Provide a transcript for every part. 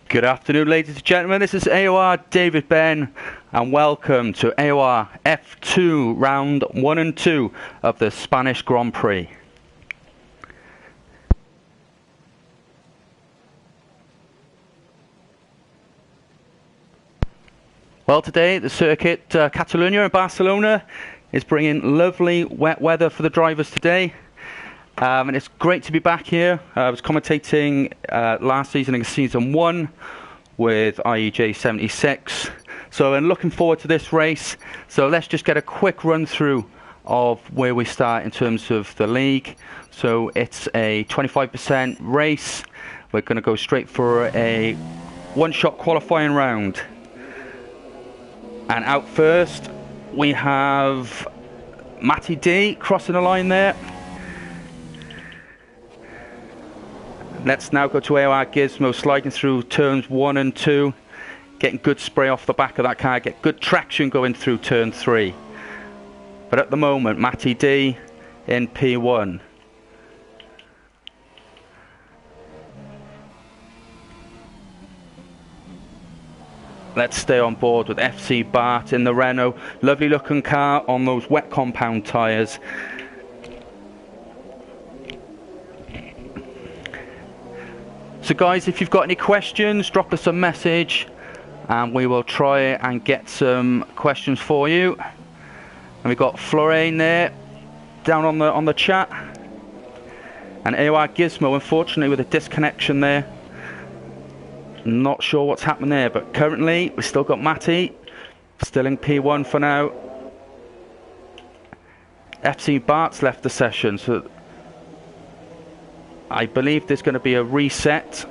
Good afternoon, ladies and gentlemen. This is AOR David Ben, and welcome to AORF2 round 1 and 2 of the Spanish Grand Prix. Well, today the circuit Catalunya in Barcelona is bringing lovely wet weather for the drivers today. And it's great to be back here. I was commentating last season in season 1 with IEJ 76. So I'm looking forward to this race. So let's just get a quick run through of where we start in terms of the league. So it's a 25% race. We're going to go straight for a one-shot qualifying round. And out first, we have Matty D crossing the line there. Let's now go to AOR Gizmo, sliding through turns 1 and 2, getting good spray off the back of that car, get good traction going through turn 3. But at the moment, Matty D in P1. Let's stay on board with FC Bart in the Renault. Lovely looking car on those wet compound tyres. So guys, if you've got any questions, drop us a message and we will try and get some questions for you. And we've got Florine there down on the chat, and AOR Gizmo, unfortunately, with a disconnection there. Not sure what's happened there, but currently we've still got Matty still in P1 for now. FC Bart's left the session, so I believe there's going to be a reset.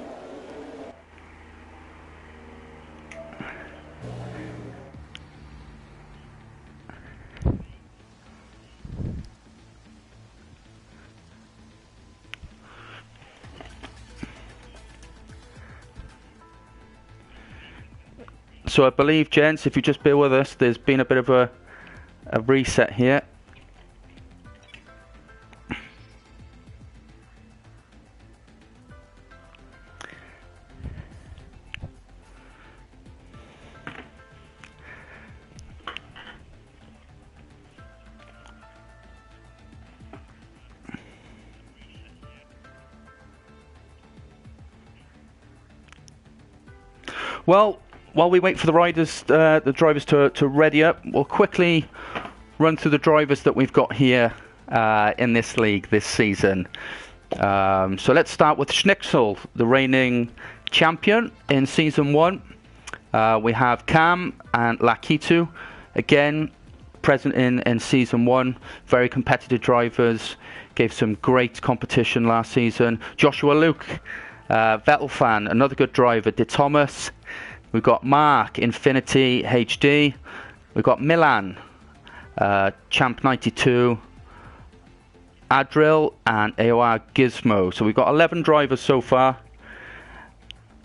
So I believe, gents, if you just bear with us, there's been a bit of a reset here. Well, while we wait for the drivers to ready up, we'll quickly run through the drivers that we've got here in this league this season. So let's start with Schnitzel, the reigning champion in season 1. We have Cam and Lakitu, again present in season 1. Very competitive drivers, gave some great competition last season. Joshua Luke, Vettel fan, another good driver. De Thomas. We've got Mark, Infinity HD. We've got Milan, Champ 92, Adril, and AOR Gizmo. So we've got 11 drivers so far.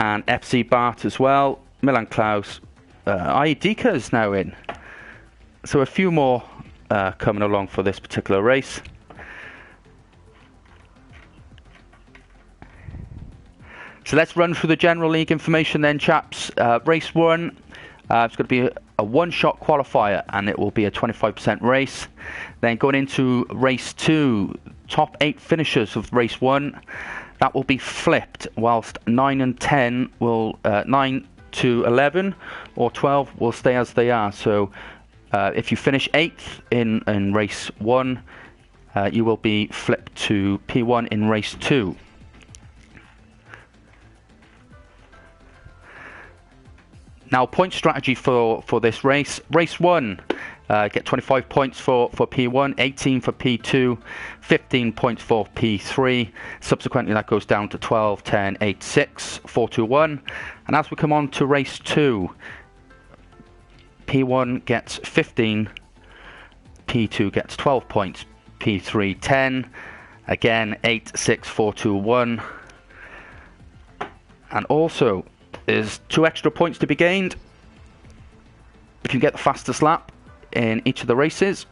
And FC Bart as well. Milan Klaus. Idika is now in. So a few more coming along for this particular race. So let's run through the general league information then, chaps. Race 1, it's going to be a one-shot qualifier, and it will be a 25% race. Then going into race 2, top 8 finishers of race 1, that will be flipped, whilst 9 and 10 will 9 to 11 or 12 will stay as they are. So if you finish 8th in race 1, you will be flipped to P1 in race 2. Now, point strategy for this race. Race 1, get 25 points for P1, 18 for P2, 15 points for P3. Subsequently, that goes down to 12, 10, 8, 6, 4, 2, 1. And as we come on to race 2, P1 gets 15, P2 gets 12 points, P3 10, again 8, 6, 4, 2, 1. And also, there's 2 extra points to be gained if you get the fastest lap in each of the races.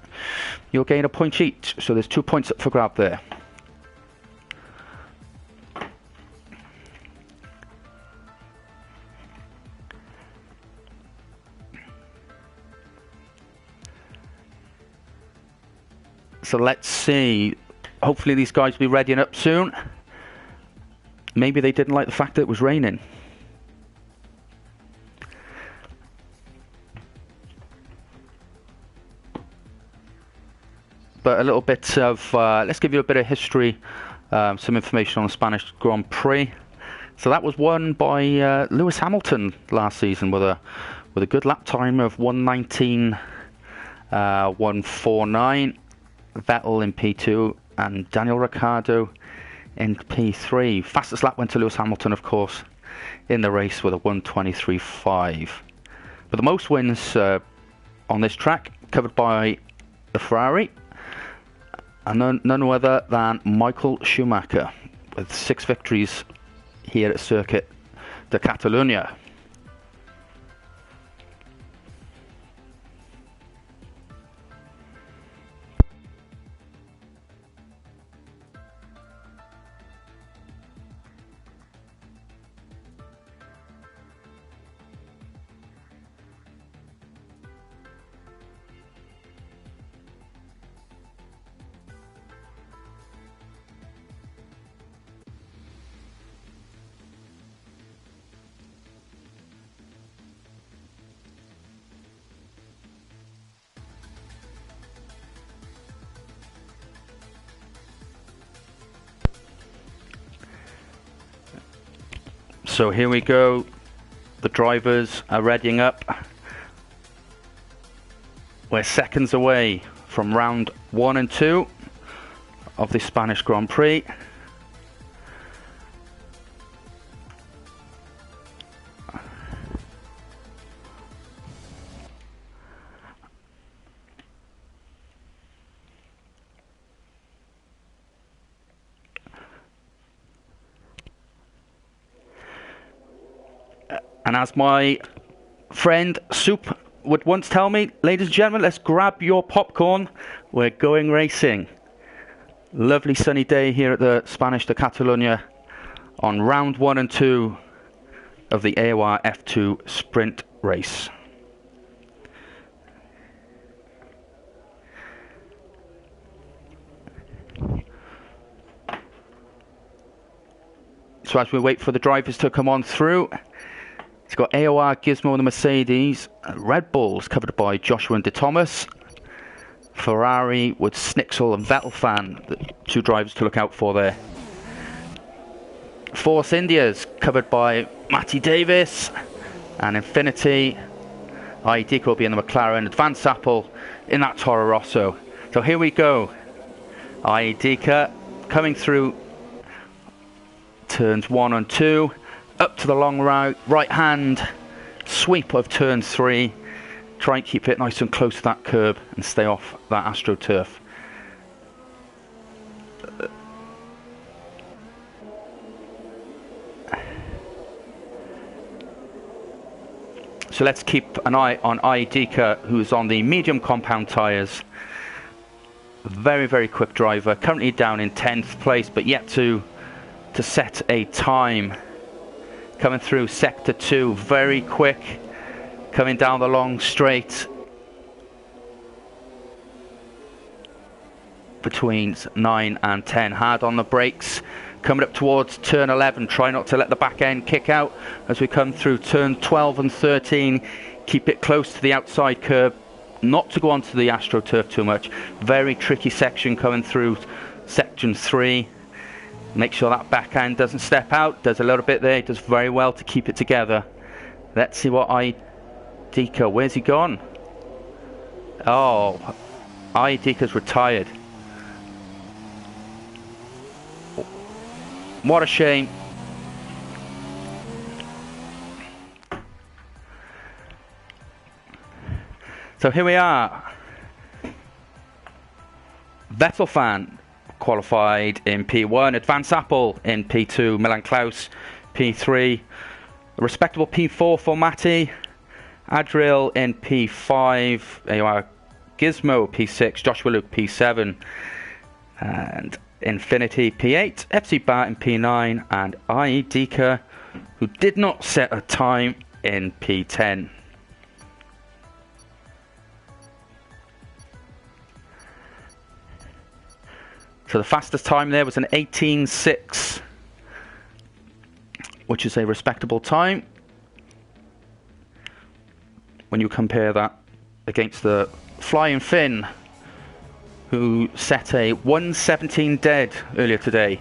You'll gain a point each, so there's 2 points up for grab there. So let's see. Hopefully these guys will be readying up soon. Maybe they didn't like the fact that it was raining. But a little bit of, let's give you a bit of history, some information on the Spanish Grand Prix. So that was won by Lewis Hamilton last season with a good lap time of 1:19.149. Vettel in P2 and Daniel Ricciardo in P3. Fastest lap went to Lewis Hamilton, of course, in the race with a 1:23.5. But the most wins on this track covered by the Ferrari, and none other than Michael Schumacher with 6 victories here at Circuit de Catalunya. So here we go, the drivers are readying up. We're seconds away from round 1 and 2 of the Spanish Grand Prix. And as my friend Soup would once tell me, ladies and gentlemen, let's grab your popcorn. We're going racing. Lovely sunny day here at the Spanish de Catalunya on round 1 and 2 of the AORF2 sprint race. So as we wait for the drivers to come on through, it's got AOR, Gizmo and the Mercedes. Red Bull's covered by Joshua and De Thomas. Ferrari with Snixel and Vettel fan, the 2 drivers to look out for there. Force India's covered by Matty Davis. And Infinity, IED will be in the McLaren. Advanced Apple in that Toro Rosso. So here we go. IED coming through turns 1 and 2. Up to the long right hand sweep of turn 3. Try and keep it nice and close to that curb and stay off that AstroTurf. So let's keep an eye on Aidika, who's on the medium compound tyres. Very, very quick driver. Currently down in 10th place, but yet to set a time. Coming through sector 2, very quick. Coming down the long straight. Between 9 and 10. Hard on the brakes. Coming up towards turn 11. Try not to let the back end kick out as we come through turn 12 and 13. Keep it close to the outside curb. Not to go onto the AstroTurf too much. Very tricky section coming through section 3. Make sure that back end doesn't step out. Does a little bit there. Does very well to keep it together. Let's see what Aidika. Where's he gone? Oh, Aidika's retired. What a shame. So here we are. Vettel fan qualified in P1, Advanced Apple in P2, Milan Klaus P3, a respectable P4 for Matty, Adriel in P5, AOR Gizmo P6, Joshua Luke P7, and Infinity P8, FC Bar in P9, and Aidika, who did not set a time, in P10. So the fastest time there was an 18.6, which is a respectable time when you compare that against the Flying Finn, who set a 1:17 dead earlier today.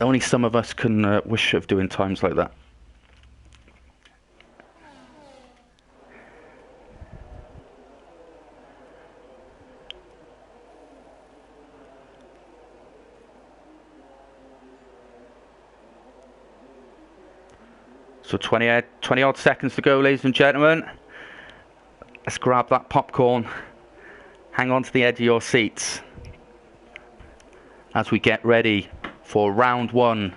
Only some of us can wish of doing times like that. So 20 odd seconds to go, ladies and gentlemen. Let's grab that popcorn. Hang on to the edge of your seats as we get ready for round one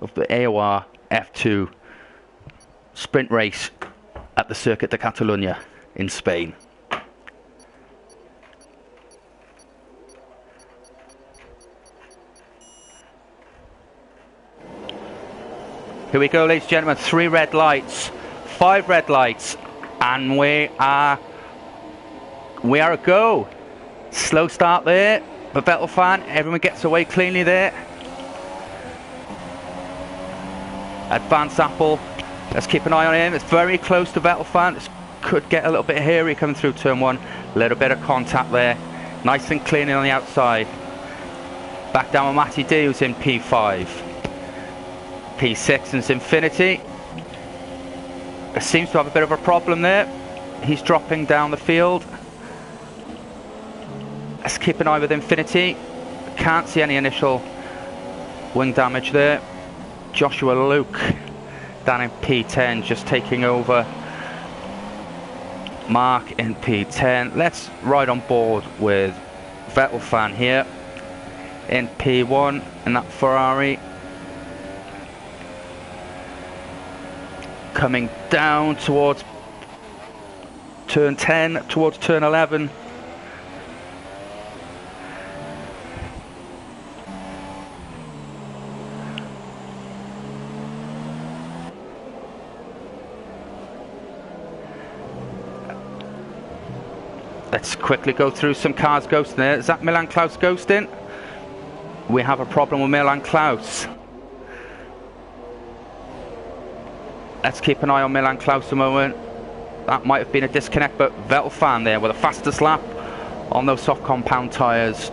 of the AORF2 sprint race at the Circuit de Catalunya in Spain. Here we go, ladies and gentlemen. 3 red lights, 5 red lights, and we are a go. Slow start there, but Vettel fan, everyone gets away cleanly there. Advance Apple, let's keep an eye on him. It's very close to Vettel fan. This could get a little bit hairy coming through turn 1. A little bit of contact there. Nice and clean on the outside. Back down with Matty D, who's in P5. P6 is Infinity. Seems to have a bit of a problem there. He's dropping down the field. Let's keep an eye with Infinity. Can't see any initial wing damage there. Joshua Luke down in P10, just taking over. Mark in P10. Let's ride on board with Vettel fan here in P1 in that Ferrari. Coming down towards turn 10, towards turn 11. Let's quickly go through some cars ghosting there. Is that Milan Klaus ghosting? We have a problem with Milan Klaus. Let's keep an eye on Milan Klaus a moment. That might have been a disconnect, but Vettel fan there with the fastest lap on those soft compound tyres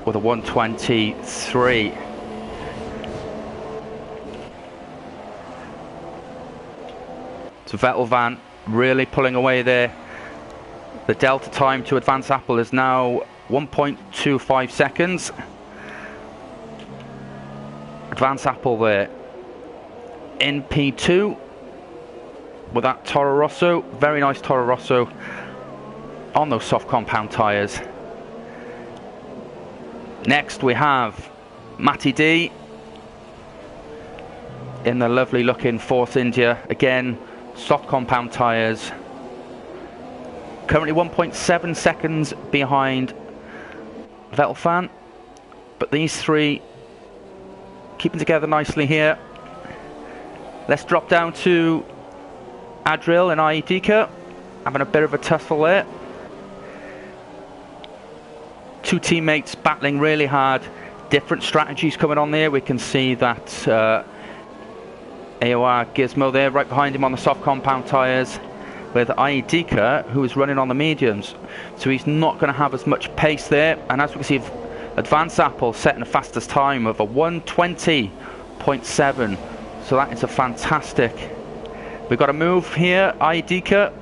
with a 1:23. So Vettel van really pulling away there. The delta time to Advance Apple is now 1.25 seconds. Advance Apple there in P2 with that Toro Rosso. Very nice Toro Rosso on those soft compound tyres. Next we have Matty D in the lovely looking Force India. Again, soft compound tyres. Currently 1.7 seconds behind Vettel fan, but these three keeping together nicely here. Let's drop down to Adriel and Aidika, having a bit of a tussle there. Two teammates battling really hard. Different strategies coming on there. We can see that AOR Gizmo there right behind him on the soft compound tyres, with Aidika, who is running on the mediums. So he's not going to have as much pace there. And as we can see, Advance Apple setting the fastest time of a 1:20.7. So that is a fantastic. We've got a move here. Aidika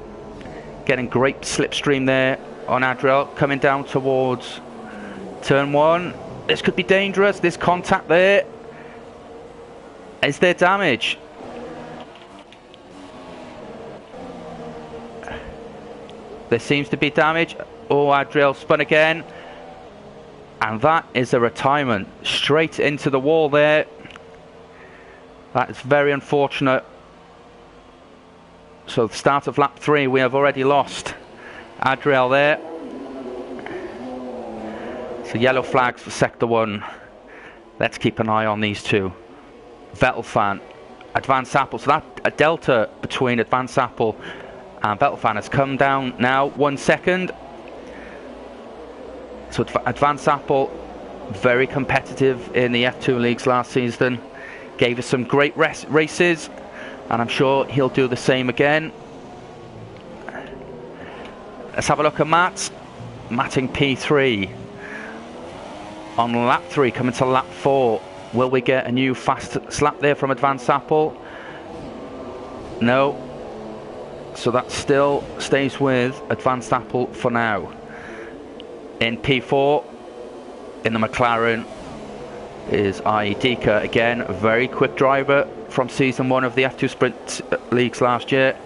getting great slipstream there on Adriel, coming down towards turn 1. This could be dangerous. This contact there. Is there damage? There seems to be damage. Oh, Adriel spun again. And that is a retirement. Straight into the wall there. That is very unfortunate. So the start of lap 3, we have already lost Adriel there. So yellow flags for sector 1. Let's keep an eye on these two. Vettel fan, Advance Apple. So that a delta between Advance Apple and Vettel fan has come down now 1 second. So So Advanced Apple, very competitive in the F2 leagues last season. Gave us some great races, and I'm sure he'll do the same again. Let's have a look at Matt. Matt in P3. On lap 3, coming to lap 4. Will we get a new fast slap there from Advanced Apple? No. So that still stays with Advanced Apple for now. In P4, in the McLaren, is Dika again, a very quick driver from season 1 of the F2 Sprint Leagues last year.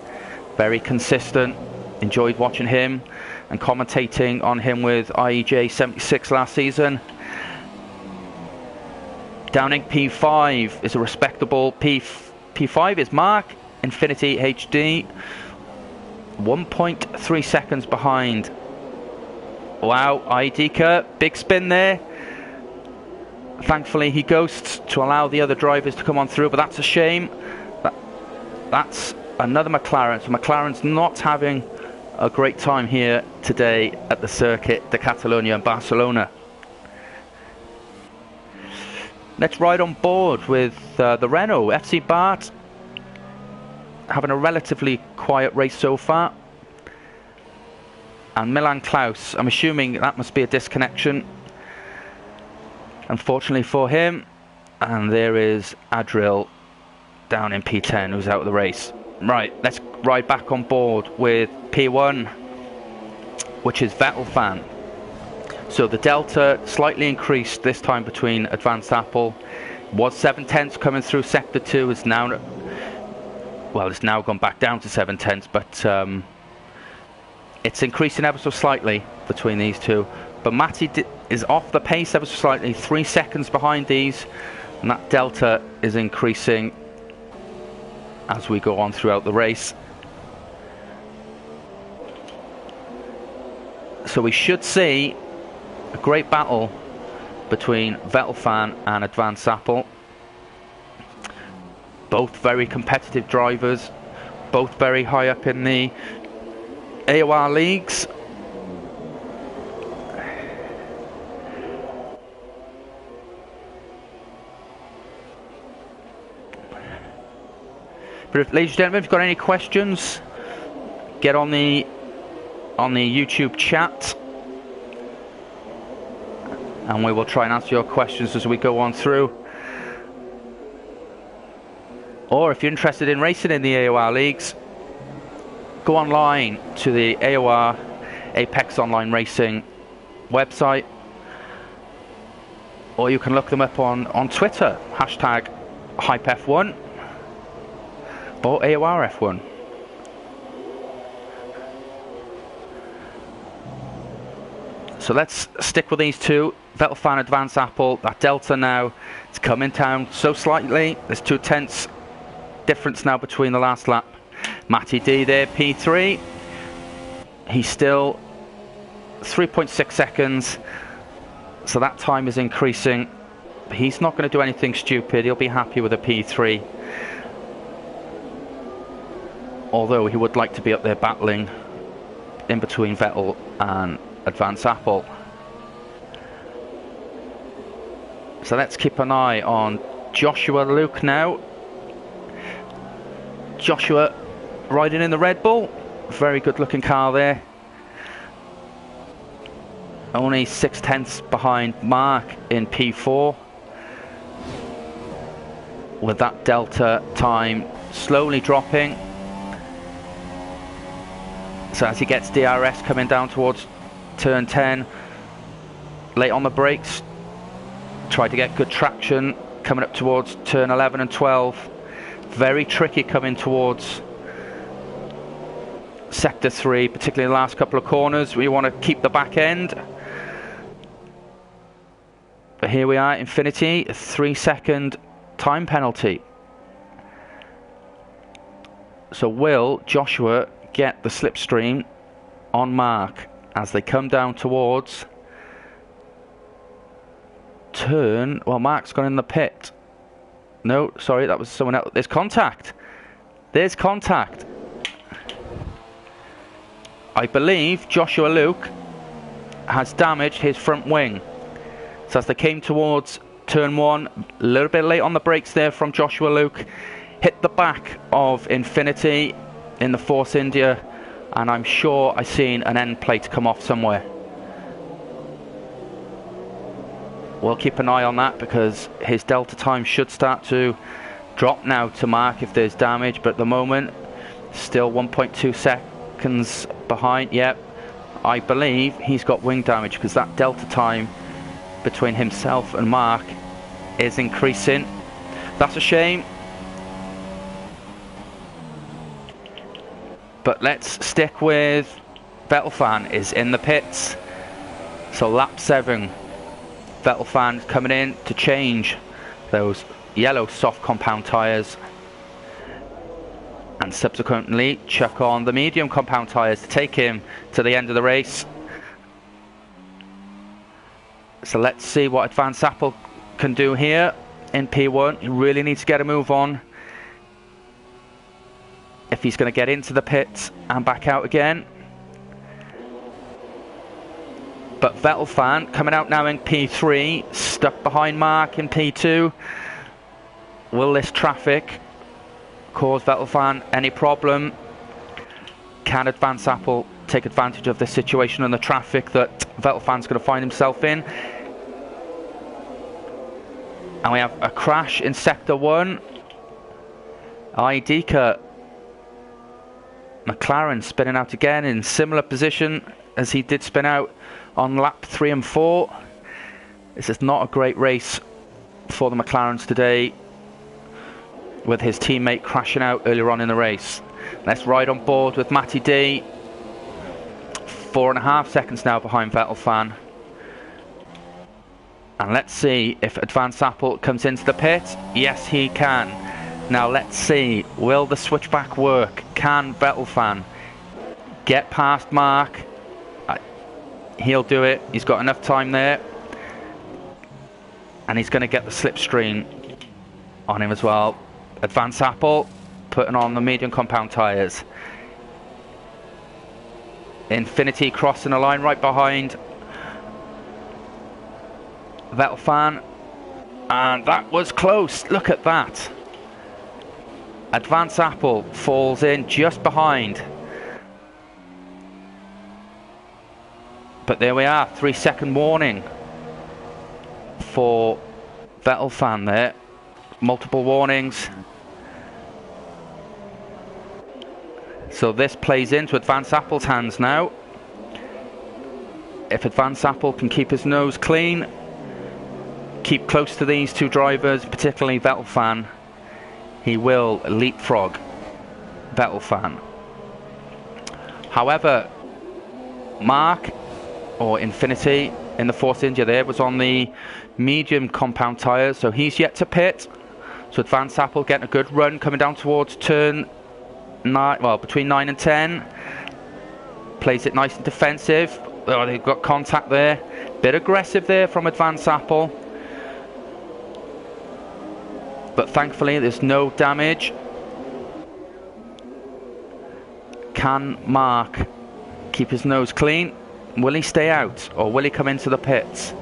Very consistent. Enjoyed watching him and commentating on him with IEJ 76 last season. Down in P5 is a respectable P5 is Mark, Infinity HD, 1.3 seconds behind. Wow, Dika, big spin there. Thankfully he ghosts to allow the other drivers to come on through, but that's a shame. That's another McLaren. So McLaren's not having a great time here today at the Circuit de Catalunya in Barcelona. Let's ride on board with the Renault FC Bart, having a relatively quiet race so far. And Milan Klaus, I'm assuming that must be a disconnection, unfortunately for him. And there is Adril down in P10, who's out of the race. Right, let's ride back on board with P1, which is Vettel fan. So the delta slightly increased this time between Advanced Apple. Was 7/10 coming through sector 2, is now, well, it's now gone back down to 7/10, but it's increasing ever so slightly between these two. But Matty is off the pace ever so slightly, 3 seconds behind these, and that delta is increasing as we go on throughout the race. So we should see a great battle between Vettel fan and Advanced Apple. Both very competitive drivers, both very high up in the AOR leagues. But if, ladies and gentlemen, if you've got any questions, get on the YouTube chat, and we will try and answer your questions as we go on through. Or if you're interested in racing in the AOR leagues, go online to the AOR Apex Online Racing website, or you can look them up on Twitter, hashtag HypeF1 or AORF1. So let's stick with these two. Vettel fan, Advanced Apple. That delta now, it's coming down so slightly. There's 2/10 difference now between the last lap. Matty D there, P3. He's still 3.6 seconds. So that time is increasing. He's not going to do anything stupid. He'll be happy with a P3. Although he would like to be up there battling in between Vettel and Advanced Apple. So let's keep an eye on Joshua Luke now. Joshua riding in the Red Bull. Very good looking car there. Only 6/10 behind Mark in P4. With that delta time slowly dropping. So as he gets DRS coming down towards turn 10, late on the brakes, try to get good traction coming up towards turn 11 and 12. Very tricky coming towards sector 3, particularly the last couple of corners. We want to keep the back end. But here we are, Infinity, a 3-second time penalty. So will Joshua get the slipstream on Mark as they come down towards turn, well, Mark's gone in the pit. No, sorry, that was someone else. There's contact. There's contact. I believe Joshua Luke has damaged his front wing. So as they came towards turn 1, a little bit late on the brakes there from Joshua Luke, hit the back of Infinity in the Force India, and I'm sure I seen an end plate come off somewhere. We'll keep an eye on that because his delta time should start to drop now to mark if there's damage, but at the moment still 1.2 seconds behind. Yep, I believe he's got wing damage because that delta time between himself and Mark is increasing. That's a shame, but let's stick with Vettelfan is in the pits. So lap 7, Vettelfan coming in to change those yellow soft compound tyres and subsequently chuck on the medium compound tyres to take him to the end of the race. So let's see what Advanced Apple can do here in P1. He really needs to get a move on if he's going to get into the pits and back out again. But Vettelfan coming out now in P3, stuck behind Mark in P2. Will this traffic cause Vettelfan any problem? Can Advanced Apple take advantage of this situation and the traffic that Vettelfan's going to find himself in? And we have a crash in Sector 1. Idika McLaren spinning out again in similar position as he did spin out on lap 3 and 4. This is not a great race for the McLarens today, with his teammate crashing out earlier on in the race. Let's ride on board with Matty D. 4.5 seconds now behind Vettelfan. And let's see if Advanced Apple comes into the pit. Yes, he can. Now let's see, will the switchback work? Can Vettelfan get past Mark? He'll do it. He's got enough time there. And he's going to get the slipstream on him as well. Advanced Apple putting on the medium compound tyres. Infinity crossing the line right behind Vettelfan, and that was close. Look at that. Advanced Apple falls in just behind, but there we are, 3-second warning for Vettelfan there. Multiple warnings. So this plays into Advanced Apple's hands now. If Advanced Apple can keep his nose clean, keep close to these two drivers, particularly Vettelfan, he will leapfrog Vettelfan. However, Mark, or Infinity, in the Force India there, was on the medium compound tyres, so he's yet to pit. So Advanced Apple getting a good run coming down towards turn 9, well, between 9 and 10. Plays it nice and defensive. Oh, they've got contact there. Bit aggressive there from Advanced Apple. But thankfully there's no damage. Can Mark keep his nose clean? Will he stay out or will he come into the pits?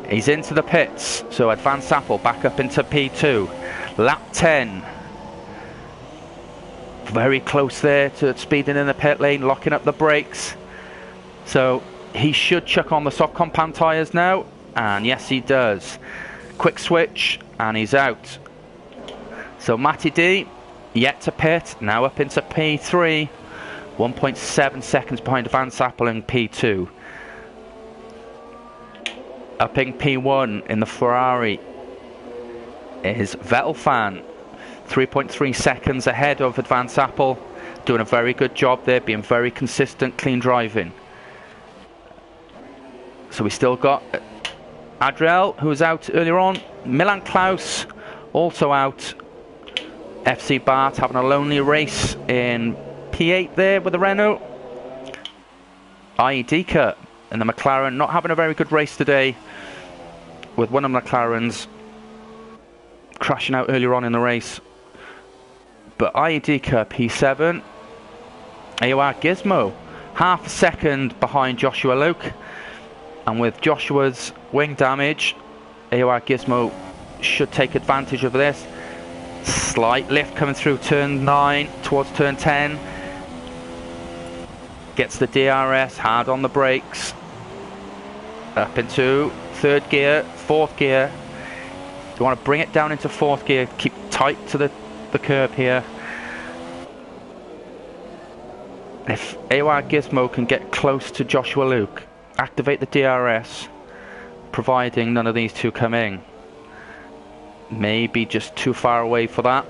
He's into the pits, so Advanced Apple back up into P2. Lap 10. Very close there to speeding in the pit lane, locking up the brakes. So he should chuck on the soft compound tyres now, and yes he does. Quick switch, and he's out. So Matty D, yet to pit, now up into P3. 1.7 seconds behind Advanced Apple in P2. Up in P1 in the Ferrari is Vettelfan, 3.3 seconds ahead of Advanced Apple, doing a very good job there, being very consistent, clean driving. So we still got Adriel, who was out earlier on. Milan Klaus also out. FC Bart having a lonely race in P8 there with the Renault. Idika and the McLaren not having a very good race today, with one of the McLarens crashing out earlier on in the race. But Idika P7. AOR Gizmo half a second behind Joshua Luke. And with Joshua's wing damage, AOR Gizmo should take advantage of this. Slight lift coming through turn 9 towards turn 10. Gets the DRS, hard on the brakes. Up into 3rd gear, 4th gear. You want to bring it down into 4th gear, keep tight to the curb here. If AOR Gizmo can get close to Joshua Luke, activate the DRS, providing none of these two come in. Maybe just too far away for that.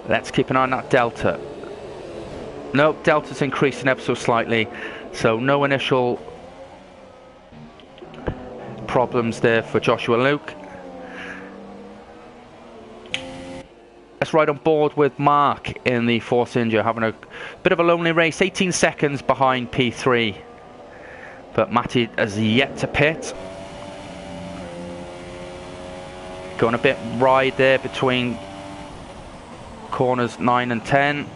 Let's keep an eye on that delta. Nope, delta's increasing ever so slightly, so no initial problems there for Joshua Luke. Let's ride on board with Mark in the Force India, having a bit of a lonely race, 18 seconds behind P3. But Matty has yet to pit. Going a bit wide there between corners 9 and 10.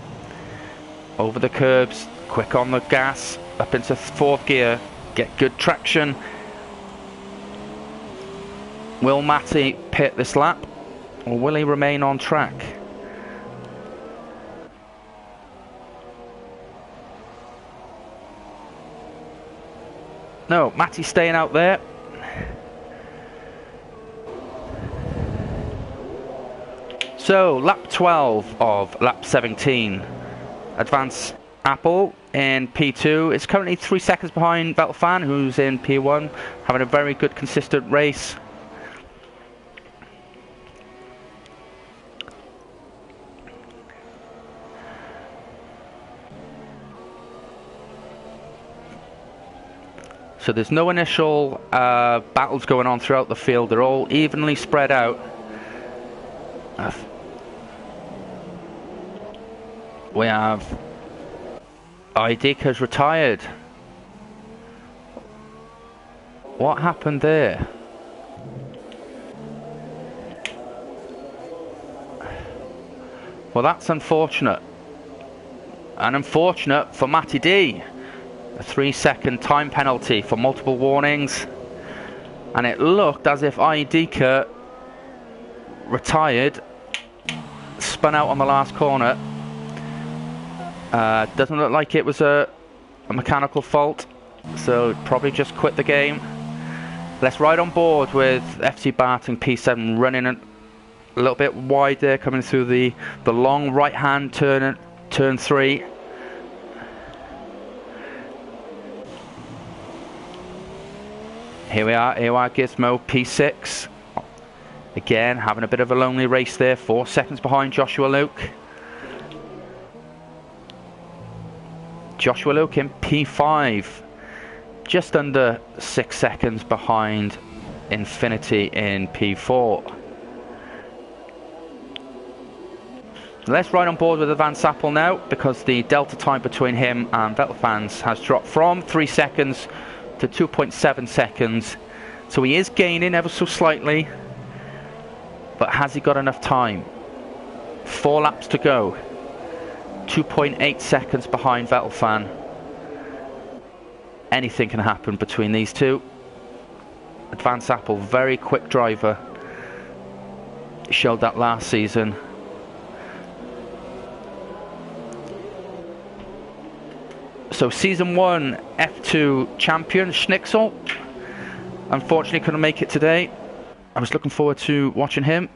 Over the curbs, quick on the gas, up into 4th gear, get good traction. Will Matty pit this lap, or will he remain on track? No, Matty's staying out there. So, lap 12 of lap 17. Advance Apple in P2. It's currently 3 seconds behind Vettelfan, who's in P1, having a very good consistent race. So there's no initial battles going on throughout the field. They're all evenly spread out. We have Idika's retired. What happened there? Well, that's unfortunate. And unfortunate for Matty D. A 3-second time penalty for multiple warnings. And it looked as if Idika retired, spun out on the last corner. Doesn't look like it was a mechanical fault, so probably just quit the game. Let's ride on board with FC Barting P7 running a little bit wide there, coming through the long right hand turn at turn 3. Here we are, AOR Gizmo P6. Again, having a bit of a lonely race there, 4 seconds behind Joshua Luke. Joshua Luke in P5, just under 6 seconds behind Infinity in P4. Let's ride on board with Advance Apple now, because the delta time between him and Vettelfans has dropped from 3 seconds to 2.7 seconds. So he is gaining ever so slightly, but has he got enough time? 4 laps to go. 2.8 seconds behind Vettelfan. Anything can happen between these two. Advance Apple, very quick driver. Showed that last season. So season 1 F2 champion Schnitzel unfortunately couldn't make it today. I was looking forward to watching him.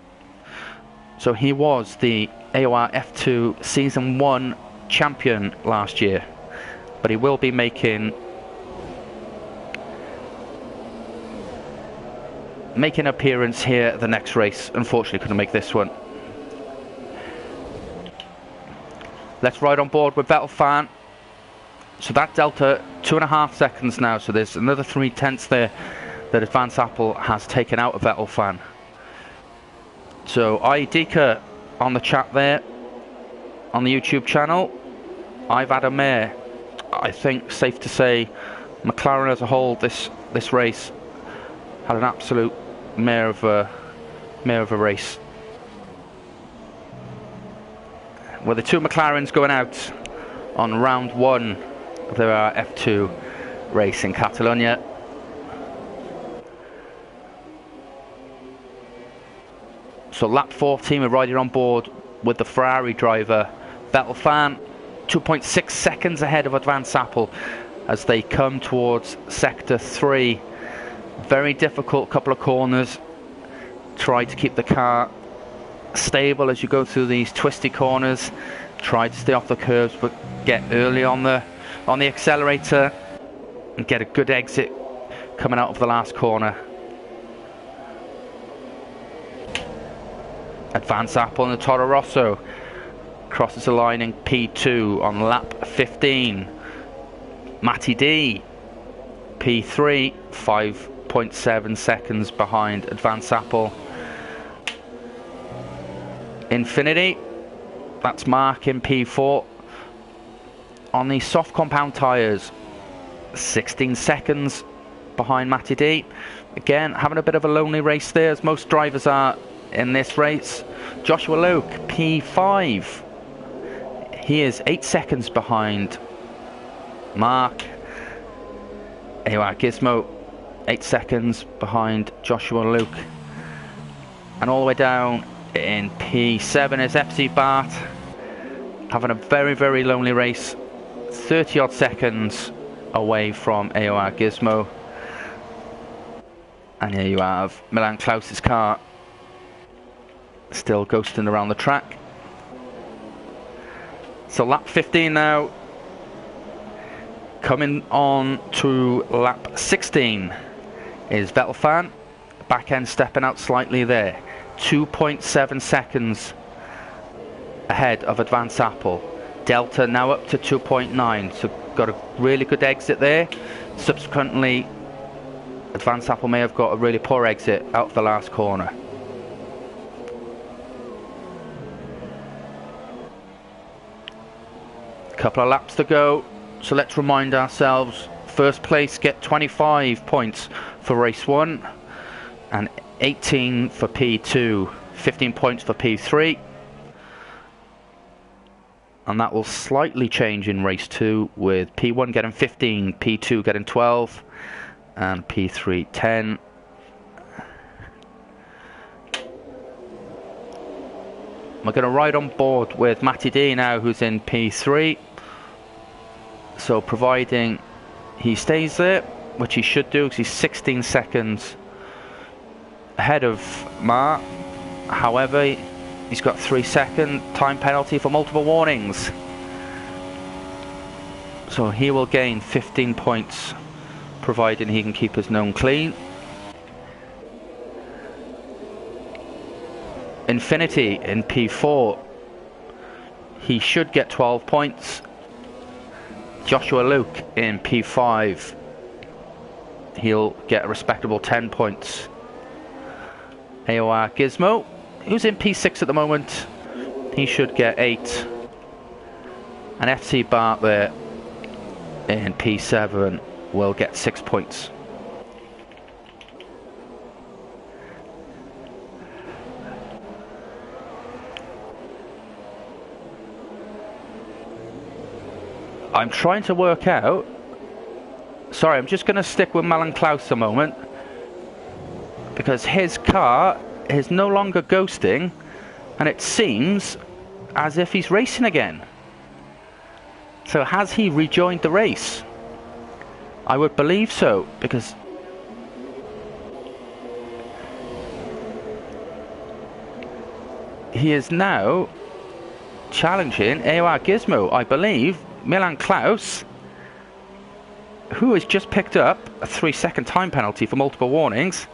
So he was the AOR F2 Season 1 champion last year. But he will be making an appearance here at the next race. Unfortunately couldn't make this one. Let's ride on board with Vettelfan. So that delta, 2.5 seconds now. So there's another 0.3 there that Advance Apple has taken out of Vettelfan. So Idika on the chat there, on the YouTube channel. I've had a mare. I think safe to say McLaren as a whole this race had an absolute mare of a race. With the two McLarens going out on round 1 of the AORF2 race in Catalonia. So lap 14, we're riding on board with the Ferrari driver Vettel 2.6 seconds ahead of Advanced Apple as they come towards sector 3. Very difficult couple of corners. Try to keep the car stable as you go through these twisty corners. Try to stay off the curves, but get early on the accelerator and get a good exit coming out of the last corner. Advanced Apple and the Toro Rosso crosses the line in P2 on lap 15. Matty D, P3, 5.7 seconds behind Advanced Apple. Infinity, that's Mark in P4. On the soft compound tyres, 16 seconds behind Matty D. Again, having a bit of a lonely race there, as most drivers are in this race. Joshua Luke, P5. He is 8 seconds behind Mark. AORGizmo, 8 seconds behind Joshua Luke. And all the way down in P7 is FC Bart, having a very, very lonely race. 30 odd seconds away from AORGizmo. And here you have Milan Klaus's car still ghosting around the track. So lap 15 now. Coming on to lap 16 is Vettel back end stepping out slightly there. 2.7 seconds ahead of Advanced Apple. Delta now up to 2.9, so got a really good exit there. Subsequently, Advanced Apple may have got a really poor exit out of the last corner. Couple of laps to go, so let's remind ourselves. First place get 25 points for race 1 and 18 for P2, 15 points for P3, and that will slightly change in race 2 with P1 getting 15, P2 getting 12 and P3 10. We're going to ride on board with Matty D now, who's in P3. So providing he stays there, which he should do because he's 16 seconds ahead of Mark. However, he's got 3-second time penalty for multiple warnings. So he will gain 15 points providing he can keep his known clean. Infinity in P4, he should get 12 points. Joshua Luke in P5, he'll get a respectable 10 points. AORGizmo, who's in P6 at the moment, he should get 8. And FC Bart there in P7 will get 6 points. I'm trying to work out. Sorry, I'm just going to stick with Milan Klaus a moment, because his car is no longer ghosting, and it seems as if he's racing again. So has he rejoined the race? I would believe so, because he is now challenging AORGizmo, I believe. Milan Klaus, who has just picked up a 3-second time penalty for multiple warnings.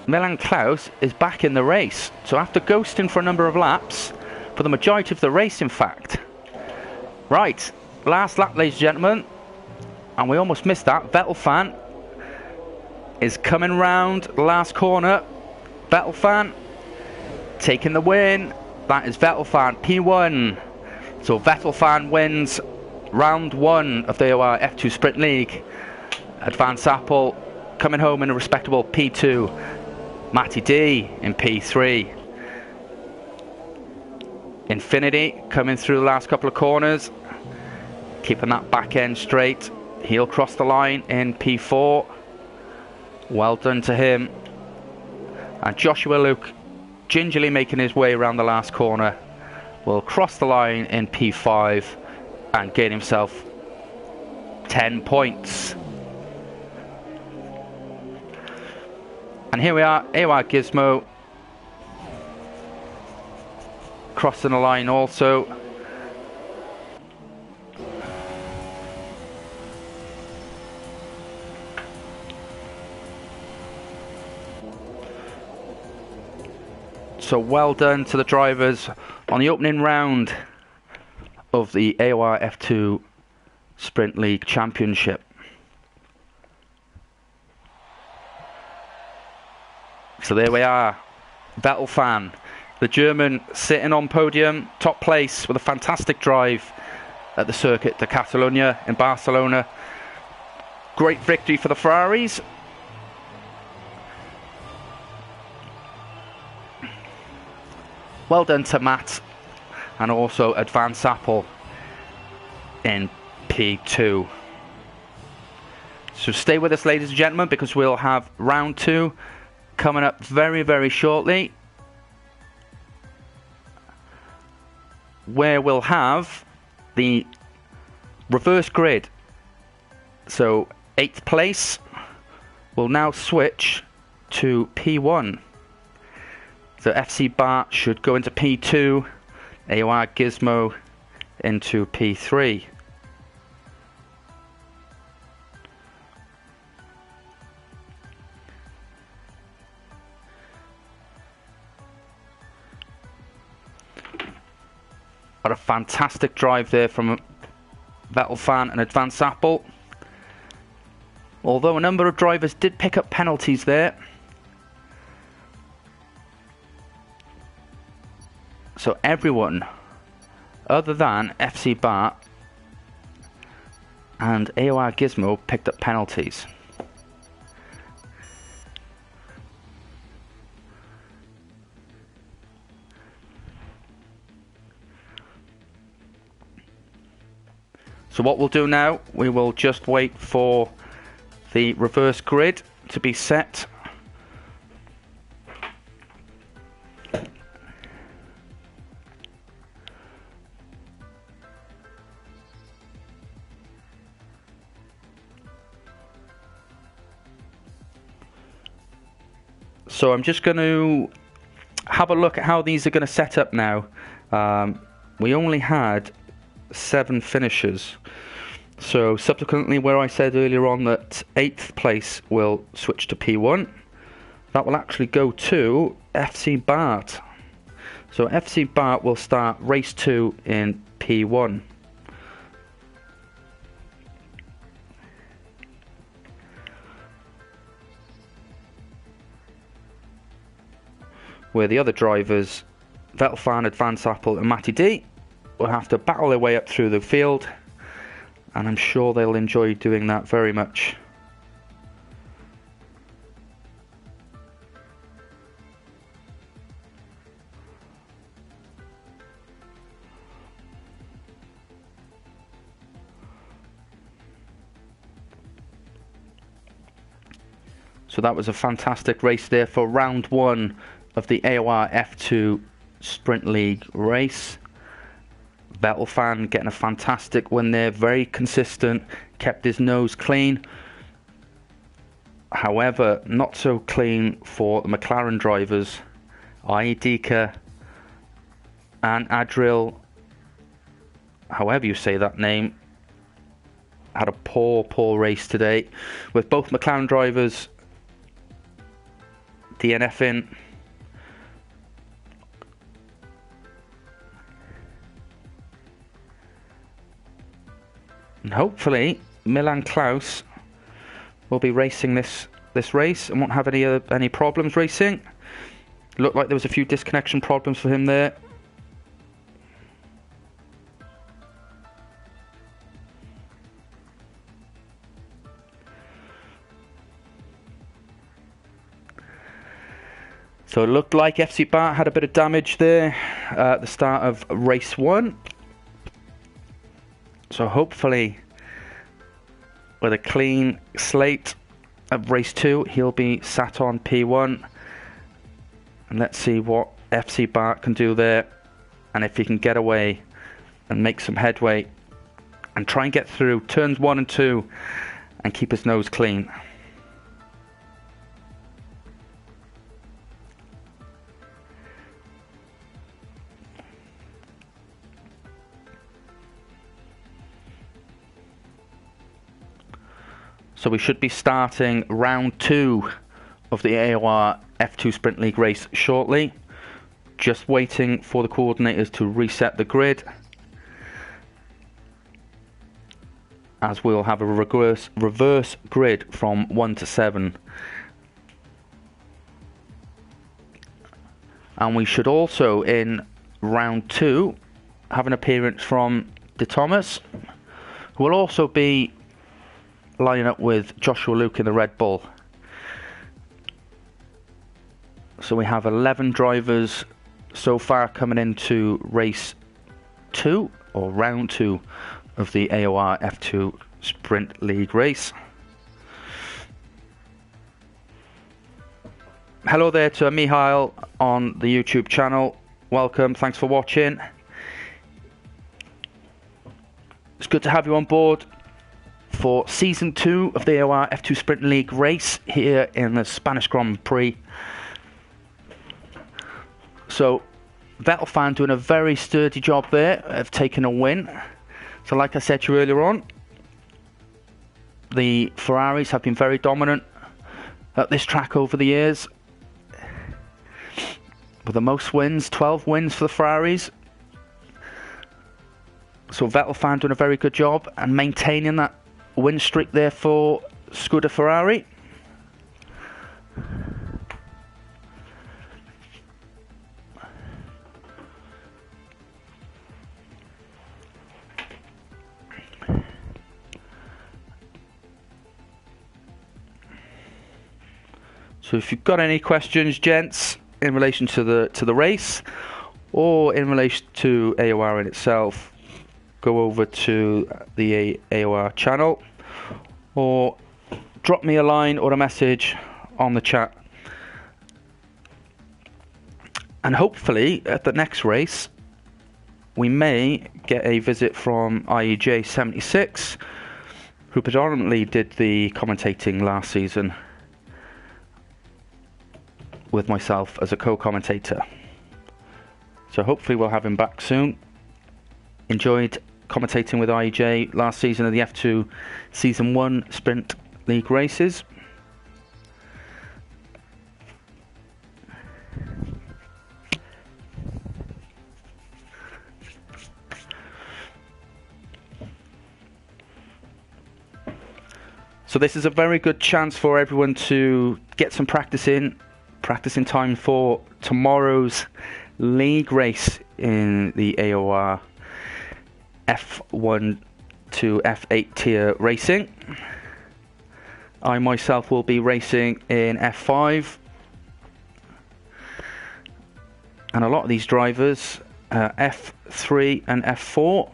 Milan Klaus is back in the race. So after ghosting for a number of laps, for the majority of the race in fact. Right, last lap ladies and gentlemen, and we almost missed that. Vettel is coming round the last corner. Vettel taking the win. That is Vettel P1. So Vettel wins round 1 of the AORF2 Sprint League. Advanced Apple coming home in a respectable P2. Matty D in P3. Infinity coming through the last couple of corners. keeping that back end straight. He'll cross the line in P4. Well done to him. And Joshua Luke, gingerly making his way around the last corner, will cross the line in P5 and gain himself 10 points. And here we are, AOR Gizmo crossing the line also. So well done to the drivers on the opening round of the AORF2 Sprint League Championship. So there we are, Vettel, the German, sitting on podium, top place with a fantastic drive at the Circuit de Catalunya in Barcelona. Great victory for the Ferraris. Well done to Matt, and also Advance Apple in P2. So stay with us, ladies and gentlemen, because we'll have round 2 coming up very, very shortly, where we'll have the reverse grid. So 8th place will now switch to P1. So FC Bart should go into P2, AOR Gizmo into P3. What a fantastic drive there from Vettel and Advance Apple. Although a number of drivers did pick up penalties there. So everyone other than FC Bart and AOR Gizmo picked up penalties. So what we'll do now, we will just wait for the reverse grid to be set. So I'm just going to have a look at how these are going to set up now. We only had 7 finishers. So subsequently, where I said earlier on that 8th place will switch to P1, that will actually go to FC Bart. So FC Bart will start race 2 in P1. Where the other drivers, Vettel, Advance Apple and Matty D, will have to battle their way up through the field, and I'm sure they'll enjoy doing that very much. So that was a fantastic race there for round 1 of the AORF2 Sprint League race. Vettel getting a fantastic win there, very consistent, kept his nose clean. However, not so clean for the McLaren drivers. Aidika and Adril, however you say that name, had a poor race today, with both McLaren drivers DNFing. And hopefully Milan Klaus will be racing this race and won't have any problems racing. Looked like there was a few disconnection problems for him there. So it looked like FC Bart had a bit of damage there at the start of race 1. So hopefully with a clean slate of race 2, he'll be sat on P1. And let's see what FC Bart can do there, and if he can get away and make some headway and try and get through turns 1 and 2 and keep his nose clean. So we should be starting round 2 of the AORF2 Sprint League race shortly. Just waiting for the coordinators to reset the grid, as we'll have a reverse grid from 1 to 7. And we should also, in round 2, have an appearance from De Thomas, who will also be lining up with Joshua Luke in the Red Bull. So we have 11 drivers so far coming into race 2, or round 2 of the AORF2 Sprint League race. Hello there to Mihail on the YouTube channel. Welcome, thanks for watching. It's good to have you on board for Season 2 of the AORF2 Sprint League race here in the Spanish Grand Prix. So, Vettel fan doing a very sturdy job there of taking a win. So like I said to you earlier on, the Ferraris have been very dominant at this track over the years, with the most wins, 12 wins for the Ferraris. So Vettel fan doing a very good job and maintaining that win streak there for Scuderia Ferrari. So if you've got any questions, gents, in relation to the race, or in relation to AOR in itself, go over to the AOR channel, or drop me a line or a message on the chat. And hopefully at the next race we may get a visit from IEJ76, who predominantly did the commentating last season with myself as a co-commentator. So hopefully we'll have him back soon. Enjoyed commentating with IEJ last season of the F2 Season 1 Sprint League races. So this is a very good chance for everyone to get some practice in time for tomorrow's league race in the AOR F1 to F8 tier racing. I myself will be racing in F5, and a lot of these drivers, F3 and F4,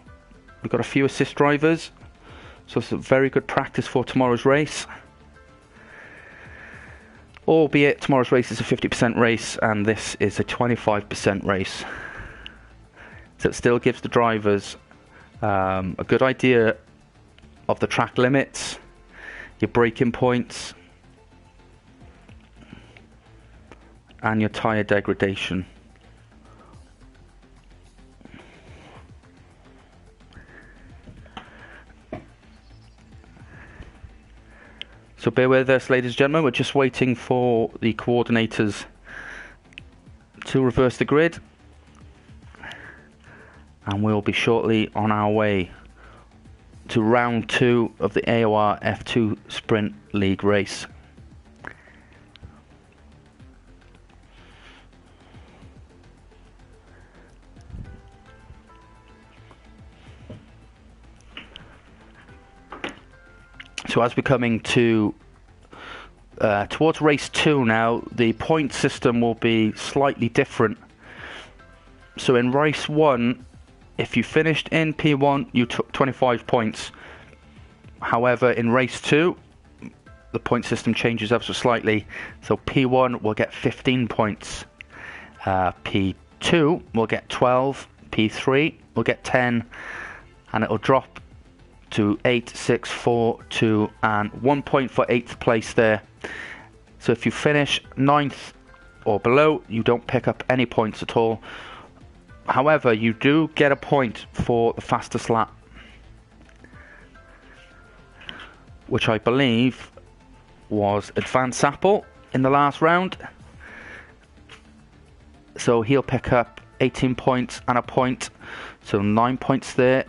we've got a few assist drivers, so it's a very good practice for tomorrow's race. Albeit tomorrow's race is a 50% race and this is a 25% race. So it still gives the drivers a good idea of the track limits, your braking points, and your tyre degradation. So bear with us, ladies and gentlemen, we're just waiting for the coordinators to reverse the grid, and we'll be shortly on our way to round 2 of the AOR F2 Sprint League race. So as we're coming to towards race 2 now, the point system will be slightly different. So in race 1, if you finished in P1, you took 25 points. However, in race 2, the point system changes ever so slightly. So P1 will get 15 points. P2 will get 12. P3 will get 10. And it'll drop to 8, 6, 4, 2, and 1 point for 8th place there. So if you finish 9th or below, you don't pick up any points at all. However, you do get a point for the fastest lap, which I believe was Advanced Apple in the last round. So he'll pick up 18 points and a point. So 9 points there,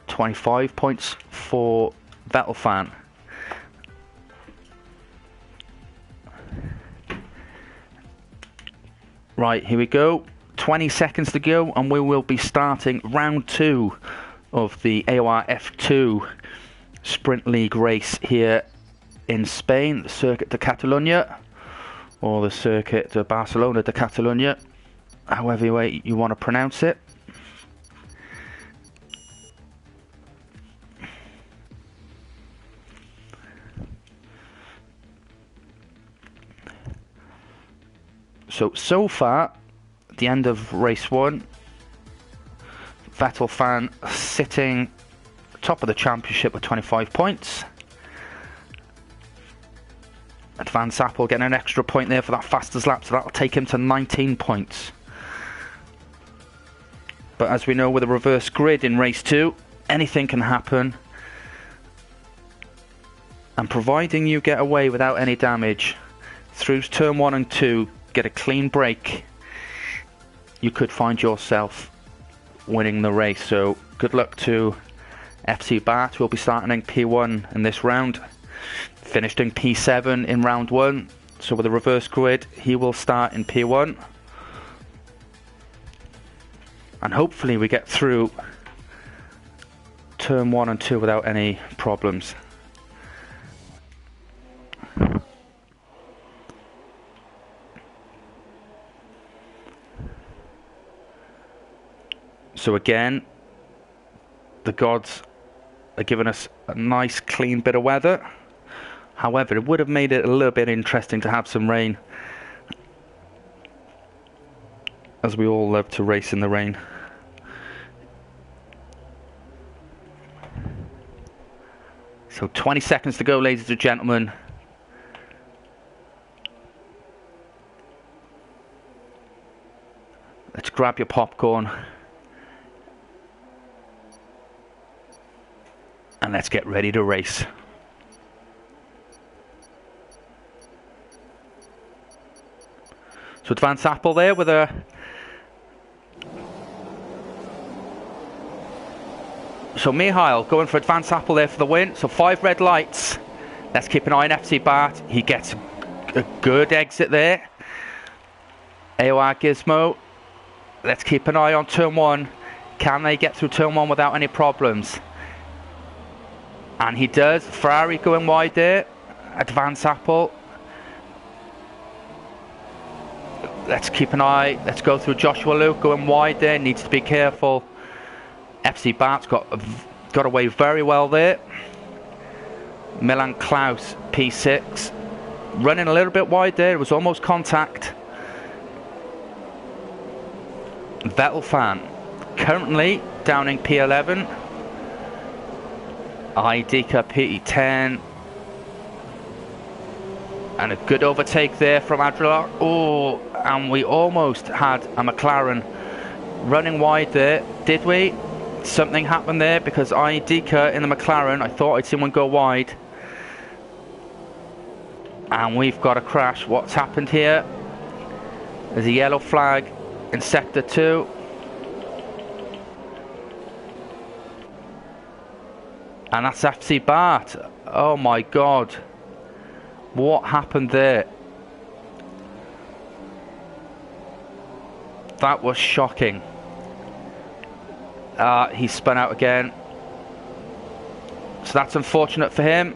25 points for Vettelfan. Right, here we go. 20 seconds to go, and we will be starting round 2 of the AORF2 Sprint League race here in Spain, the Circuit de Catalunya, or the Circuit de Barcelona de Catalunya, however way you want to pronounce it. So far, at the end of race 1, Vettelfan sitting top of the championship with 25 points. Advanced Apple getting an extra point there for that fastest lap, so that'll take him to 19 points. But as we know, with a reverse grid in race 2, anything can happen. And providing you get away without any damage through turn 1 and 2, get a clean break, you could find yourself winning the race. So good luck to FC Bart, who will be starting in P1 in this round. Finished in P7 in round 1. So with a reverse grid, he will start in P1. And hopefully we get through turn 1 and 2 without any problems. So again, the gods are giving us a nice clean bit of weather. However, it would have made it a little bit interesting to have some rain, as we all love to race in the rain. So 20 seconds to go, ladies and gentlemen. Let's grab your popcorn. And let's get ready to race. So Advanced Apple there with a... So Mihail going for Advanced Apple there for the win. So 5 red lights. Let's keep an eye on FC Bart. He gets a good exit there. AOR Gizmo. Let's keep an eye on turn 1. Can they get through turn 1 without any problems? And he does. Ferrari going wide there. Advanced Apple. Let's keep an eye. Let's go through Joshua Luke going wide there. Needs to be careful. FC Bart's got away very well there. Milan Klaus P6 running a little bit wide there. It was almost contact. Vettelfan currently down in P11. Idika P10. And a good overtake there from Adrilar. Oh, and we almost had a McLaren running wide there, did we? Something happened there, because Idika in the McLaren, I thought I'd seen one go wide. And we've got a crash. What's happened here? There's a yellow flag in sector 2. And that's FC Bart. Oh my god. What happened there? That was shocking. He spun out again. So that's unfortunate for him.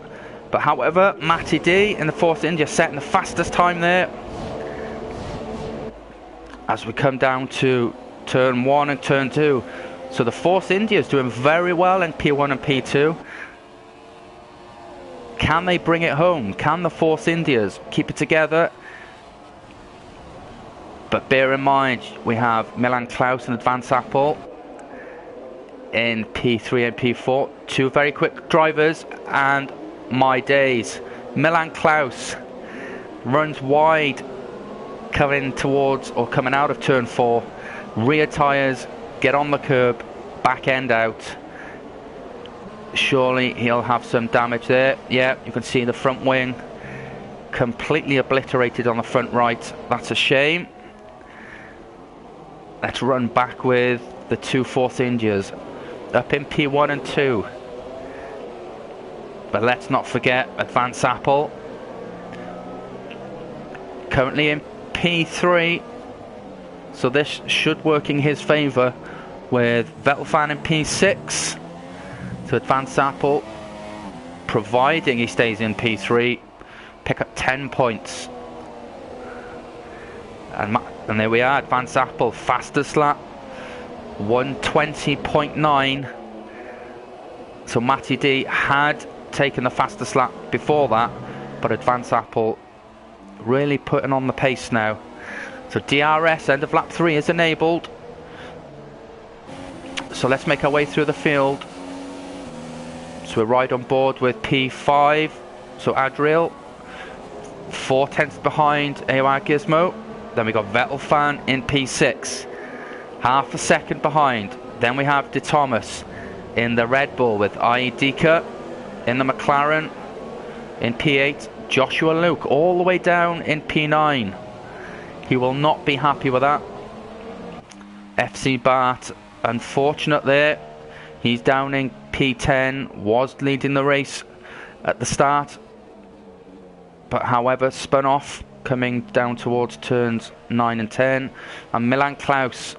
But however, Matty D in the Force India setting the fastest time there. As we come down to turn 1 and turn 2. So the Force India is doing very well in P1 and P2. Can they bring it home? Can the Force Indias keep it together? But bear in mind, we have Milan Klaus and Advance Apple in P3 and P4. Two very quick drivers, and my days. Milan Klaus runs wide coming towards or coming out of turn 4. Rear tyres get on the curb, back end out. Surely he'll have some damage there. Yeah, you can see the front wing completely obliterated on the front right. That's a shame. Let's run back with the two Force Indias up in P1 and 2. But let's not forget Advance Apple currently in P3, so this should work in his favour, with Vettelfan in P6 to Advance Apple, providing he stays in P3, pick up 10 points. And there we are, Advance Apple fastest lap, 1:20.9. So Matty D had taken the fastest lap before that, but Advance Apple really putting on the pace now. So DRS end of lap 3 is enabled. So let's make our way through the field. So we're right on board with P5. So Adriel, 4 tenths behind AOR Gizmo. Then we got Vettelfan in P6, half a second behind. Then we have De Thomas in the Red Bull with Aidika in the McLaren in P8. Joshua Luke all the way down in P9. He will not be happy with that. FC Bart, unfortunate there. He's down in P10, was leading the race at the start, but however spun off coming down towards turns 9 and 10. And Milan Klaus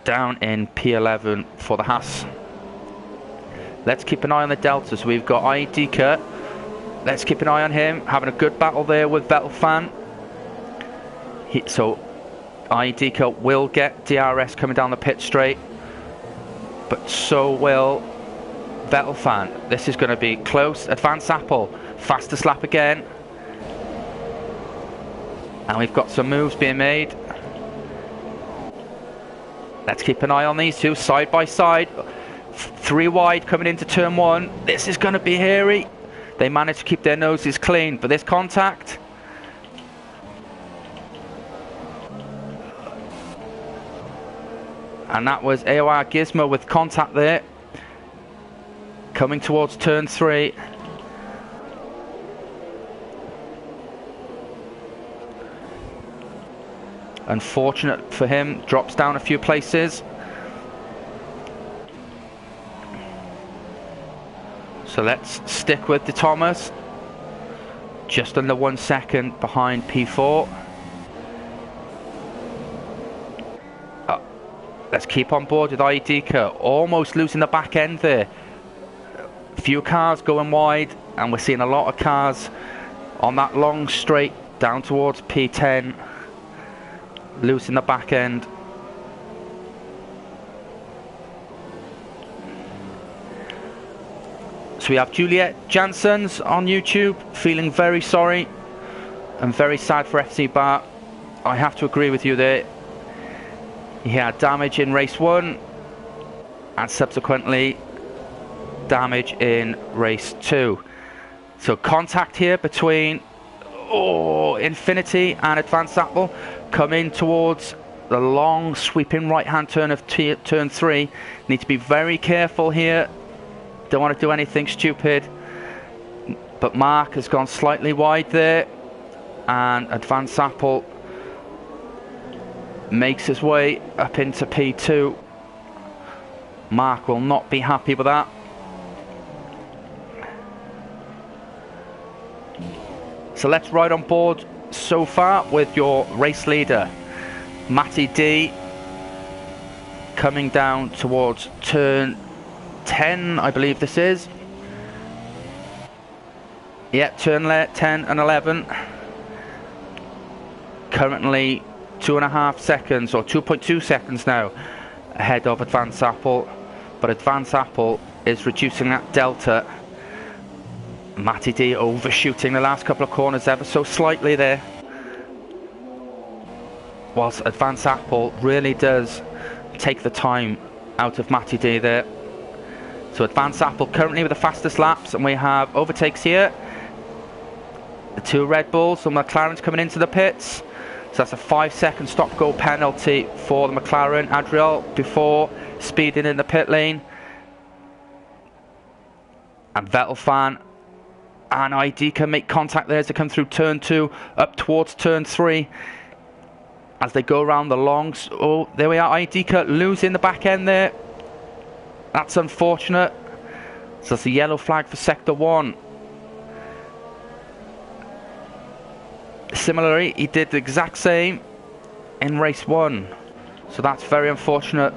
down in P11 for the Haas. Let's keep an eye on the deltas. We've got Aidika. Let's keep an eye on him, having a good battle there with Vettelfan. So Aidika will get DRS coming down the pit straight, but so will Vettelfan. This is going to be close. Advance Apple, fastest lap again. And we've got some moves being made. Let's keep an eye on these two, side by side. 3 wide coming into turn 1. This is going to be hairy. They managed to keep their noses clean for this contact. And that was AOR Gizmo with contact there. Coming towards turn 3. Unfortunate for him, drops down a few places. So let's stick with De Thomas. Just under 1 second behind P4. Let's keep on board with Aidika. Almost losing the back end there. A few cars going wide, and we're seeing a lot of cars on that long straight down towards P10. Losing the back end. So we have Juliet Janssens on YouTube, feeling very sorry and very sad for FC Bar. I have to agree with you there. He had damage in race 1 and subsequently damage in race 2. So contact here between Infinity and Advanced Apple. Coming towards the long sweeping right hand turn of turn 3. Need to be very careful here. Don't want to do anything stupid. But Mark has gone slightly wide there, and Advanced Apple makes his way up into P2. Mark will not be happy with that. So let's ride on board so far with your race leader, Matty D, coming down towards turn 10, I believe this is. Yeah, turn 10 and 11. Currently 2.5 seconds or 2.2 seconds now ahead of Advanced Apple, but Advanced Apple is reducing that delta. Matty D overshooting the last couple of corners ever so slightly there, whilst Advanced Apple really does take the time out of Matty D there. So Advanced Apple currently with the fastest laps, and we have overtakes here. The two Red Bulls, the McLaren's coming into the pits. So that's a 5-second stop-go penalty for the McLaren. Adriel before speeding in the pit lane. And Vettel fan and Idika make contact there as they come through turn 2 up towards turn 3. As they go around the longs. Oh, there we are. Idika losing the back end there. That's unfortunate. So that's a yellow flag for sector 1. Similarly, he did the exact same in race 1. So that's very unfortunate.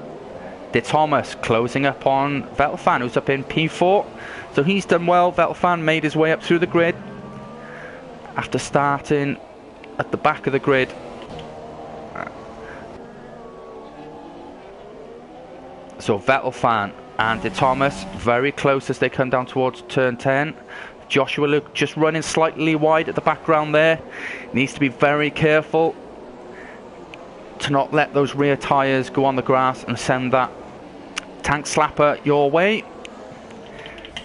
De Thomas closing up on Vettelfan, who's up in P4. So he's done well. Vettelfan made his way up through the grid after starting at the back of the grid. So Vettelfan and De Thomas very close as they come down towards turn 10. Joshua Luke just running slightly wide at the background there. Needs to be very careful to not let those rear tyres go on the grass and send that tank slapper your way.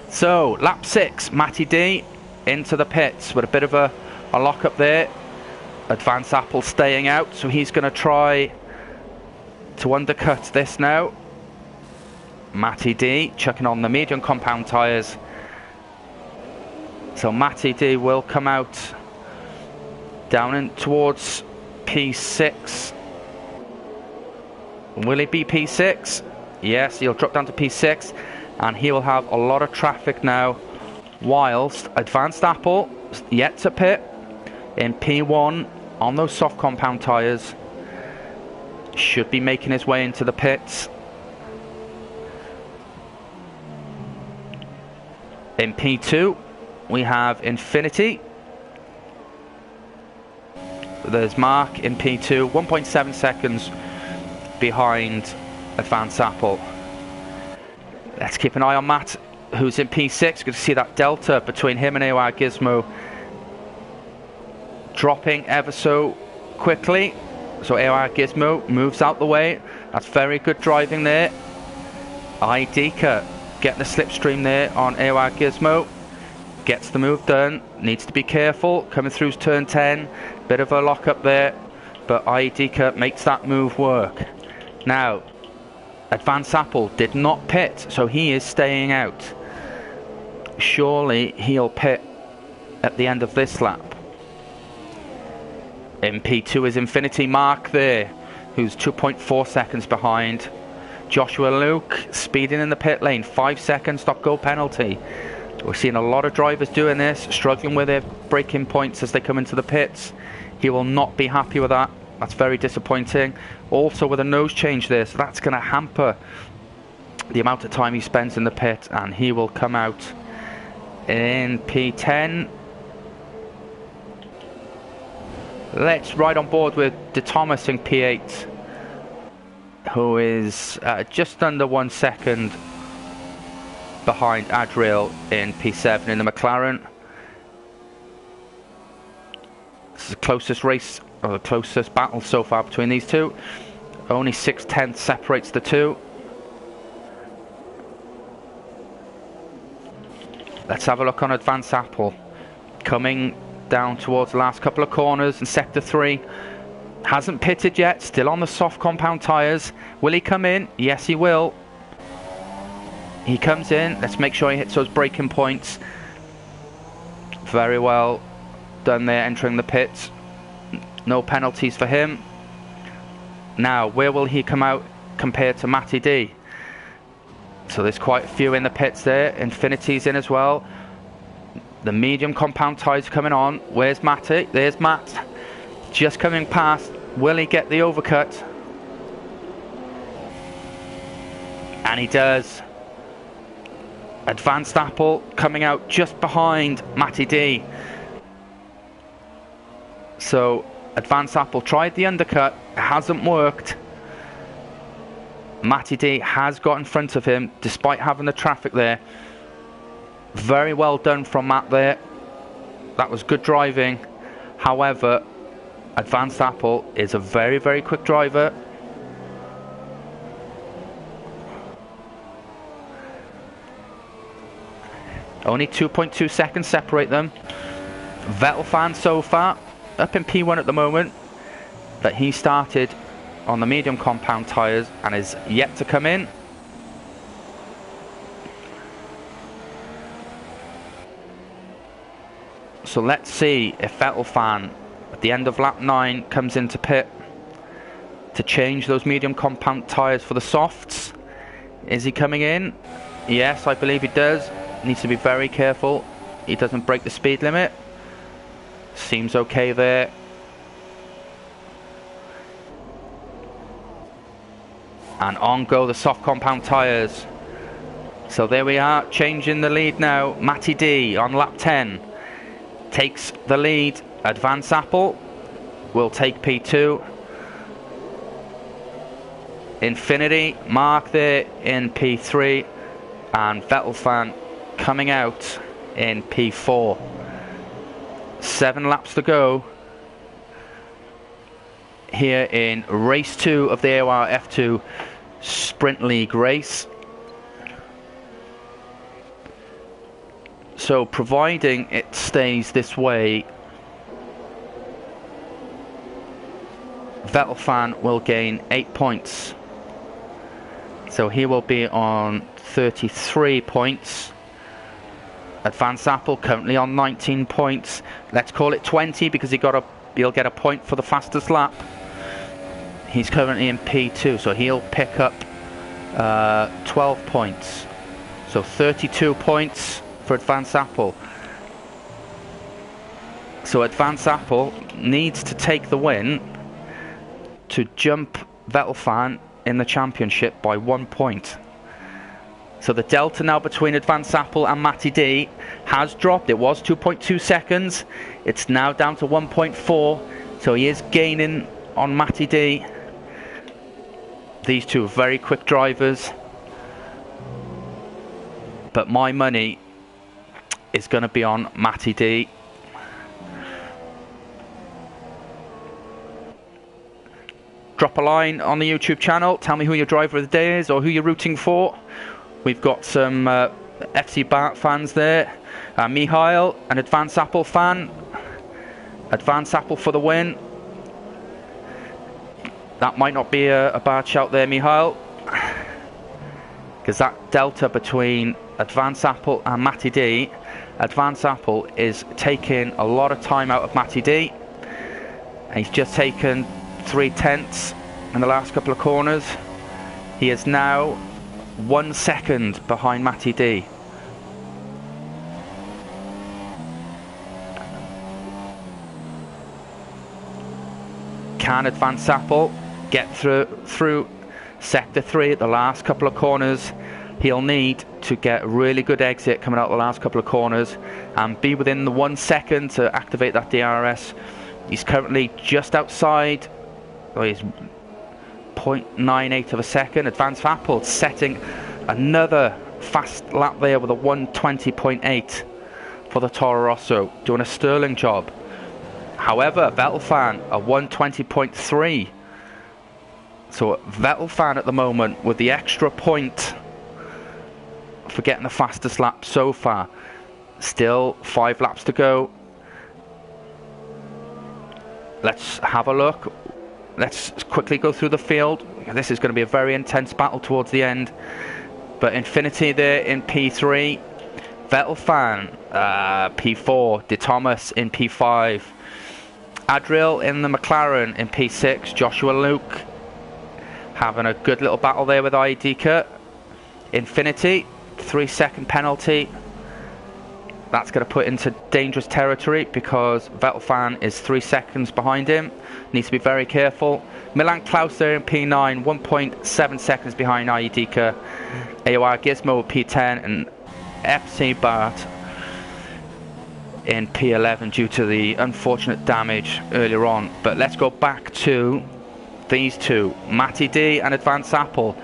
So lap 6, Matty D into the pits with a bit of a lock up there. Advanced Apple staying out, so he's going to try to undercut this now. Matty D chucking on the medium compound tyres. So Matty D will come out down in towards P6. Will he be P6? Yes, he'll drop down to P6, and he will have a lot of traffic now, whilst Advanced Apple yet to pit in P1 on those soft compound tyres. Should be making his way into the pits. In P2 we have Infinity. There's Mark in P2, 1.7 seconds behind Advanced Apple. Let's keep an eye on Matt, who's in P6. Good to see that delta between him and AOR Gizmo dropping ever so quickly. So AOR Gizmo moves out the way. That's very good driving there. Idika getting the slipstream there on AOR Gizmo. Gets the move done. Needs to be careful. Coming through turn 10. Bit of a lock up there. But Idika makes that move work. Now, Advanced Apple did not pit, so he is staying out. Surely he'll pit at the end of this lap. In P2 is Infinity Mark there, who's 2.4 seconds behind. Joshua Luke speeding in the pit lane, 5-second stop-go penalty. We're seeing a lot of drivers doing this, struggling with their braking points as they come into the pits. He will not be happy with that. That's very disappointing. Also with a nose change there, so that's going to hamper the amount of time he spends in the pit, and he will come out in P10. Let's ride on board with De Thomas in P8, who is just under 1 second behind Adriel in P7 in the McLaren. This is the closest race, or the closest battle so far between these two. Only 6/10 separates the two. Let's have a look on Advanced Apple. Coming down towards the last couple of corners in sector 3. Hasn't pitted yet, still on the soft compound tyres. Will he come in? Yes, he will. He comes in. Let's make sure he hits those braking points. Very well done there, entering the pits. No penalties for him. Now, where will he come out compared to Matty D? So there's quite a few in the pits there. Infinity's in as well. The medium compound tyres coming on. Where's Matty? There's Matt. Just coming past. Will he get the overcut? And he does. Advanced Apple coming out just behind Matty D. So Advanced Apple tried the undercut. It hasn't worked. Matty D has got in front of him despite having the traffic there. Very well done from Matt there. That was good driving. However, Advanced Apple is a very, very quick driver. Only 2.2 seconds separate them. Vettel fan so far, up in P1 at the moment, but he started on the medium compound tyres and is yet to come in. So let's see if Vettel fan at the end of lap 9 comes into pit to change those medium compound tyres for the softs. Is he coming in? Yes, I believe he does. Needs to be very careful he doesn't break the speed limit. Seems okay there. And on go the soft compound tyres. So there we are, changing the lead now. Matty D on lap 10 takes the lead. Advanced Apple will take P2. Infinity Mark there in P3, and Vettel fan coming out in P4. 7 laps to go here in race 2 of the AORF2 Sprint League race. So providing it stays this way, Vettel fan will gain 8 points. So he will be on 33 points. Advanced Apple currently on 19 points. Let's call it 20 because he'll get a point for the fastest lap. He's currently in P2, so he'll pick up 12 points. So 32 points for Advanced Apple. So Advanced Apple needs to take the win to jump Vettel fan in the championship by 1 point. So the delta now between Advanced Apple and Matty D has dropped. It was 2.2 seconds. It's now down to 1.4. So he is gaining on Matty D. These two are very quick drivers. But my money is going to be on Matty D. Drop a line on the YouTube channel. Tell me who your driver of the day is or who you're rooting for. We've got some FC Bart fans there. Mihail, an Advanced Apple fan. Advanced Apple for the win. That might not be a bad shout there, Mihail. Because that delta between Advanced Apple and Matty D, Advanced Apple is taking a lot of time out of Matty D. He's just taken 3/10 in the last couple of corners. He is now 1 second behind Matty D. Can Advanced Apple get through sector 3 at the last couple of corners? He'll need to get a really good exit coming out the last couple of corners and be within the 1 second to activate that DRS. He's currently just outside. Oh, he's 0.98 of a second. Advanced Apple setting another fast lap there with a 1:20.8 for the Toro Rosso, doing a sterling job. However, Vettel fan a 1:20.3. So Vettel fan at the moment with the extra point for getting the fastest lap so far. Still 5 laps to go. Let's have a look. Let's quickly go through the field. This is going to be a very intense battle towards the end. But Infinity there in P3. Vettel fan P4. De Thomas in P5. Adriel in the McLaren in P6. Joshua Luke having a good little battle there with Idika. Infinity, 3-second penalty. That's going to put into dangerous territory because Vettel fan is 3 seconds behind him. Needs to be very careful. Milan Klaus there in P9, 1.7 seconds behind Idika. AOR Gizmo P10 and FC Bart in P11 due to the unfortunate damage earlier on. But let's go back to these two, Matty D and Advanced Apple.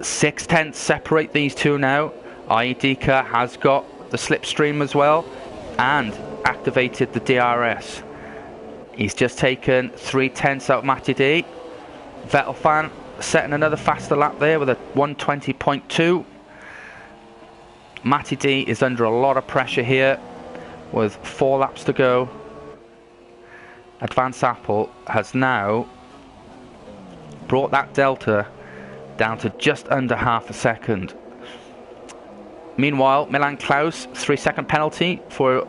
6/10 separate these two now. Aidika has got the slipstream as well and activated the DRS. He's just taken 3/10 out of Matty D. Vettel fan setting another faster lap there with a 1:20.2. Matty D is under a lot of pressure here with 4 laps to go. Advance Apple has now brought that delta down to just under half a second. Meanwhile, Milan Klaus, 3-second penalty for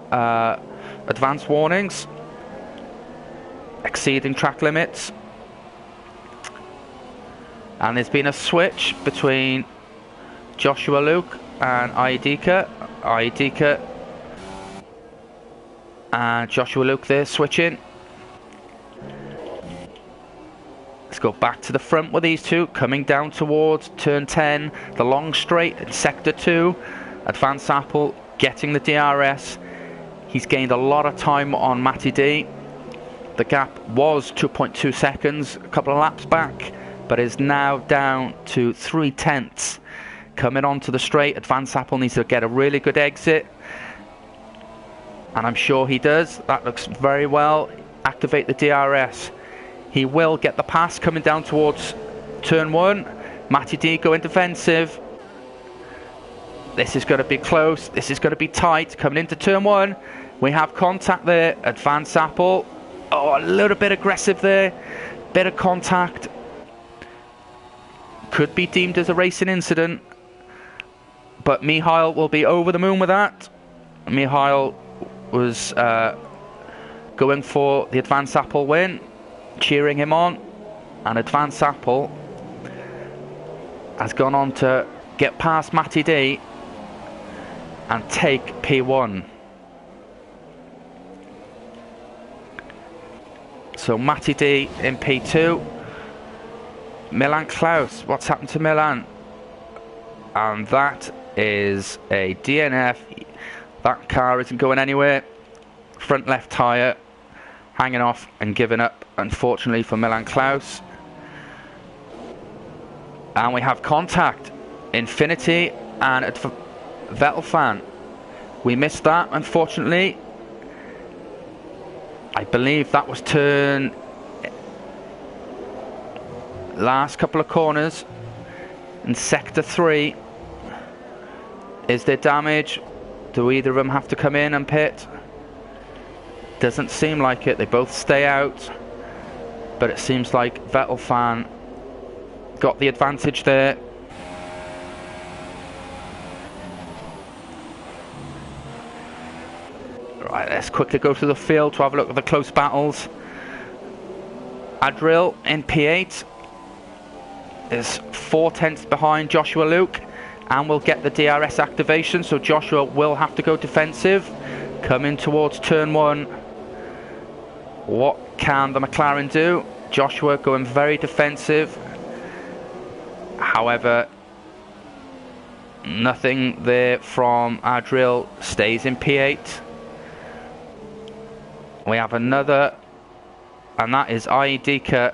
advance warnings, exceeding track limits. And there's been a switch between Joshua Luke and Aidika. Aidika and Joshua Luke there switching. Let's go back to the front with these two, coming down towards turn 10, the long straight in sector 2. Advance Apple getting the DRS. He's gained a lot of time on Matty D. The gap was 2.2 seconds a couple of laps back, but is now down to 3/10. Coming onto the straight, Advance Apple needs to get a really good exit, and I'm sure he does. That looks very well. Activate the DRS. He will get the pass coming down towards turn 1. Matty D going defensive. This is going to be close. This is going to be tight. Coming into turn 1. We have contact there. Advance Apple. Oh, a little bit aggressive there. Bit of contact. Could be deemed as a racing incident. But Mihail will be over the moon with that. Mihail was going for the Advance Apple win. Cheering him on. And Advance Apple has gone on to get past Matty D and take P1. So Matty D in P2. Milan Klaus, what's happened to Milan? And that is a DNF. That car isn't going anywhere. Front left tyre hanging off and giving up, unfortunately, for Milan Klaus. And we have contact. Infinity and Vettel fan. We missed that, unfortunately. I believe that was turn last couple of corners in sector 3. Is there damage? Do either of them have to come in and pit? Doesn't seem like it. They both stay out, but it seems like Vettel fan got the advantage there. Right, let's quickly go through the field to have a look at the close battles. Adril in P8 is 4/10 behind Joshua Luke and will get the DRS activation, so Joshua will have to go defensive. Coming towards turn 1. What can the McLaren do? Joshua going very defensive. However, nothing there from Adril. Stays in P8. We have another, and that is Aidika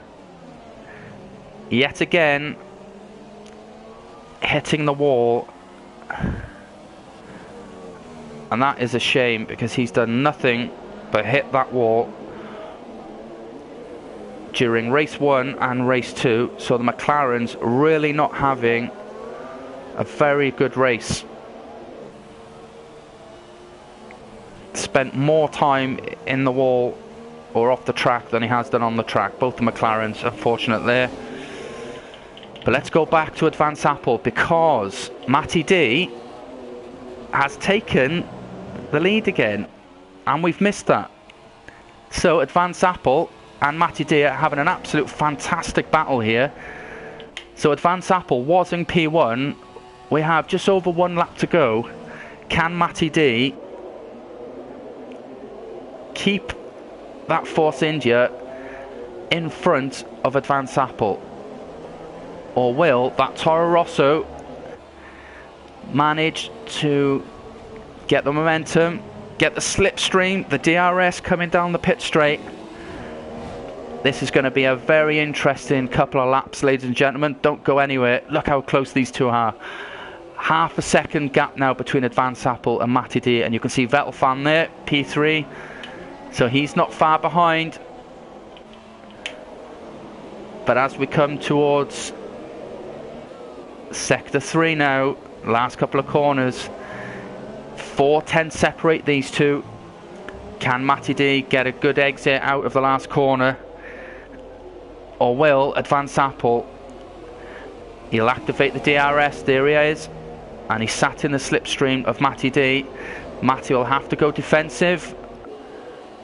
yet again hitting the wall, and that is a shame because he's done nothing but hit that wall during race 1 and race 2. So the McLaren's really not having a very good race. Spent more time in the wall or off the track than he has done on the track. Both the McLarens, unfortunate there. But let's go back to Advance Apple, because Matty D has taken the lead again, and we've missed that. So Advance Apple and Matty D are having an absolute fantastic battle here. So Advance Apple was in P1. We have just over 1 lap to go. Can Matty D keep that Force India in front of Advance Apple? Or will that Toro Rosso manage to get the momentum, get the slipstream, the DRS coming down the pit straight, This is going to be a very interesting couple of laps, ladies and gentlemen. Don't go anywhere. Look how close these two are. Half a second gap now between Advanced Apple and Matty D, and you can see Vettel fan there, P3. So he's not far behind. But as we come towards Sector 3 now, last couple of corners, 4 tenths separate these two. Can Matty D get a good exit out of the last corner? Or will Advanced Apple? He'll activate the DRS, there he is. And he sat in the slipstream of Matty D. Matty will have to go defensive.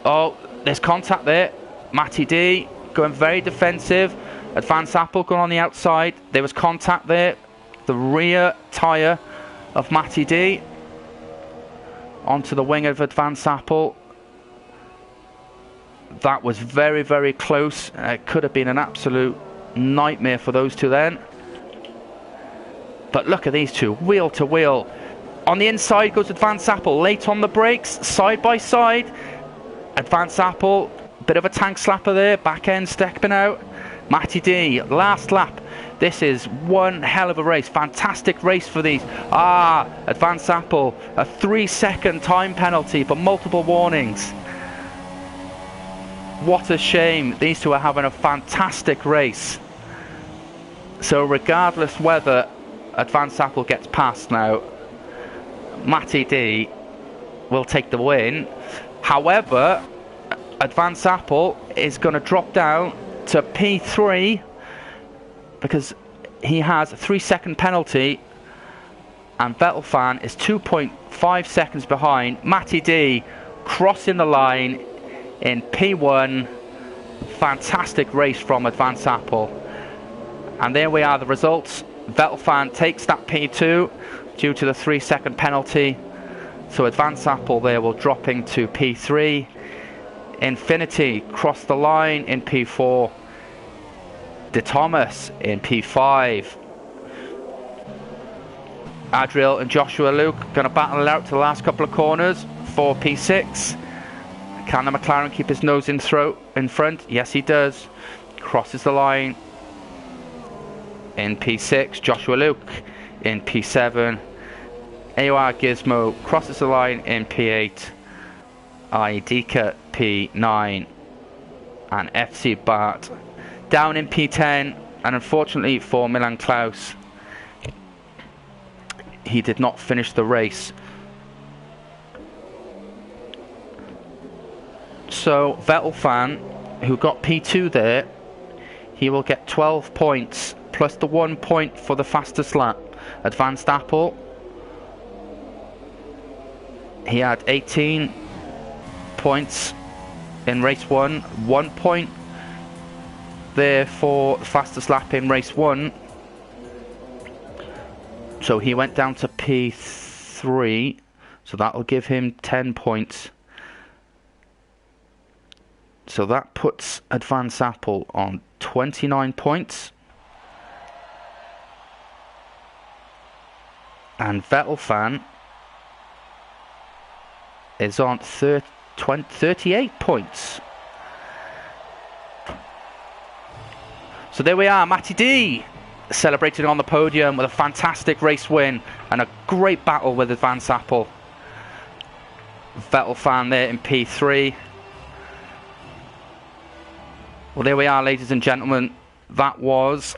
Oh, there's contact there. Matty D going very defensive. Advanced Apple going on the outside. There was contact there. The rear tyre of Matty D onto the wing of Advanced Apple. That was very, very close. It could have been an absolute nightmare for those two then. But look at these two, wheel to wheel. On the inside goes Advanced Apple, late on the brakes, side by side. Advanced Apple, bit of a tank slapper there, back end stepping out. Matty D, last lap. This is one hell of a race, fantastic race for these. Advanced Apple, a 3-second time penalty for multiple warnings. What a shame, these two are having a fantastic race. So regardless whether Advanced Apple gets past now, Matty D will take the win. However, Advanced Apple is going to drop down to P3 because he has a 3-second penalty, and Vettel fan is 2.5 seconds behind. Matty D crossing the line in P1. Fantastic race from Advanced Apple. And there we are, the results. Vettel fan takes that P2 due to the 3-second penalty. So Advanced Apple there will drop into P3. Infinity crossed the line in P4. De Thomas in P5. Adriel and Joshua Luke going to battle it out to the last couple of corners for P6. Can the McLaren keep his nose in front? Yes, he does. Crosses the line in P6. Joshua Luke in P7. AOR Gizmo crosses the line in P8. Idika P9. And FC Bart down in P10. And unfortunately for Milan Klaus, he did not finish the race. So Vettel fan, who got P2 there, he will get 12 points plus the 1 point for the fastest lap. Advanced Apple, he had 18 points in race 1, 1 point there for the fastest lap in race 1. So he went down to P3, so that will give him 10 points. So that puts Advanced Apple on 29 points. And Vettel fan is on 38 points. So there we are, Matty D celebrating on the podium with a fantastic race win and a great battle with Advanced Apple. Vettel fan there in P3. Well, there we are, ladies and gentlemen. That was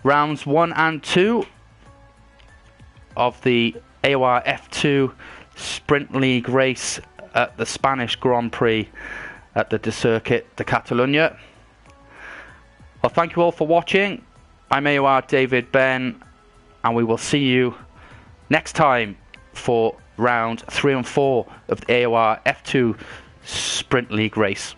rounds 1 and 2 of the AORF2 Sprint League race at the Spanish Grand Prix at the Circuit de Catalunya. Well, thank you all for watching. I'm AOR David Ben, and we will see you next time for round 3 and 4 of the AORF2 Sprint League race.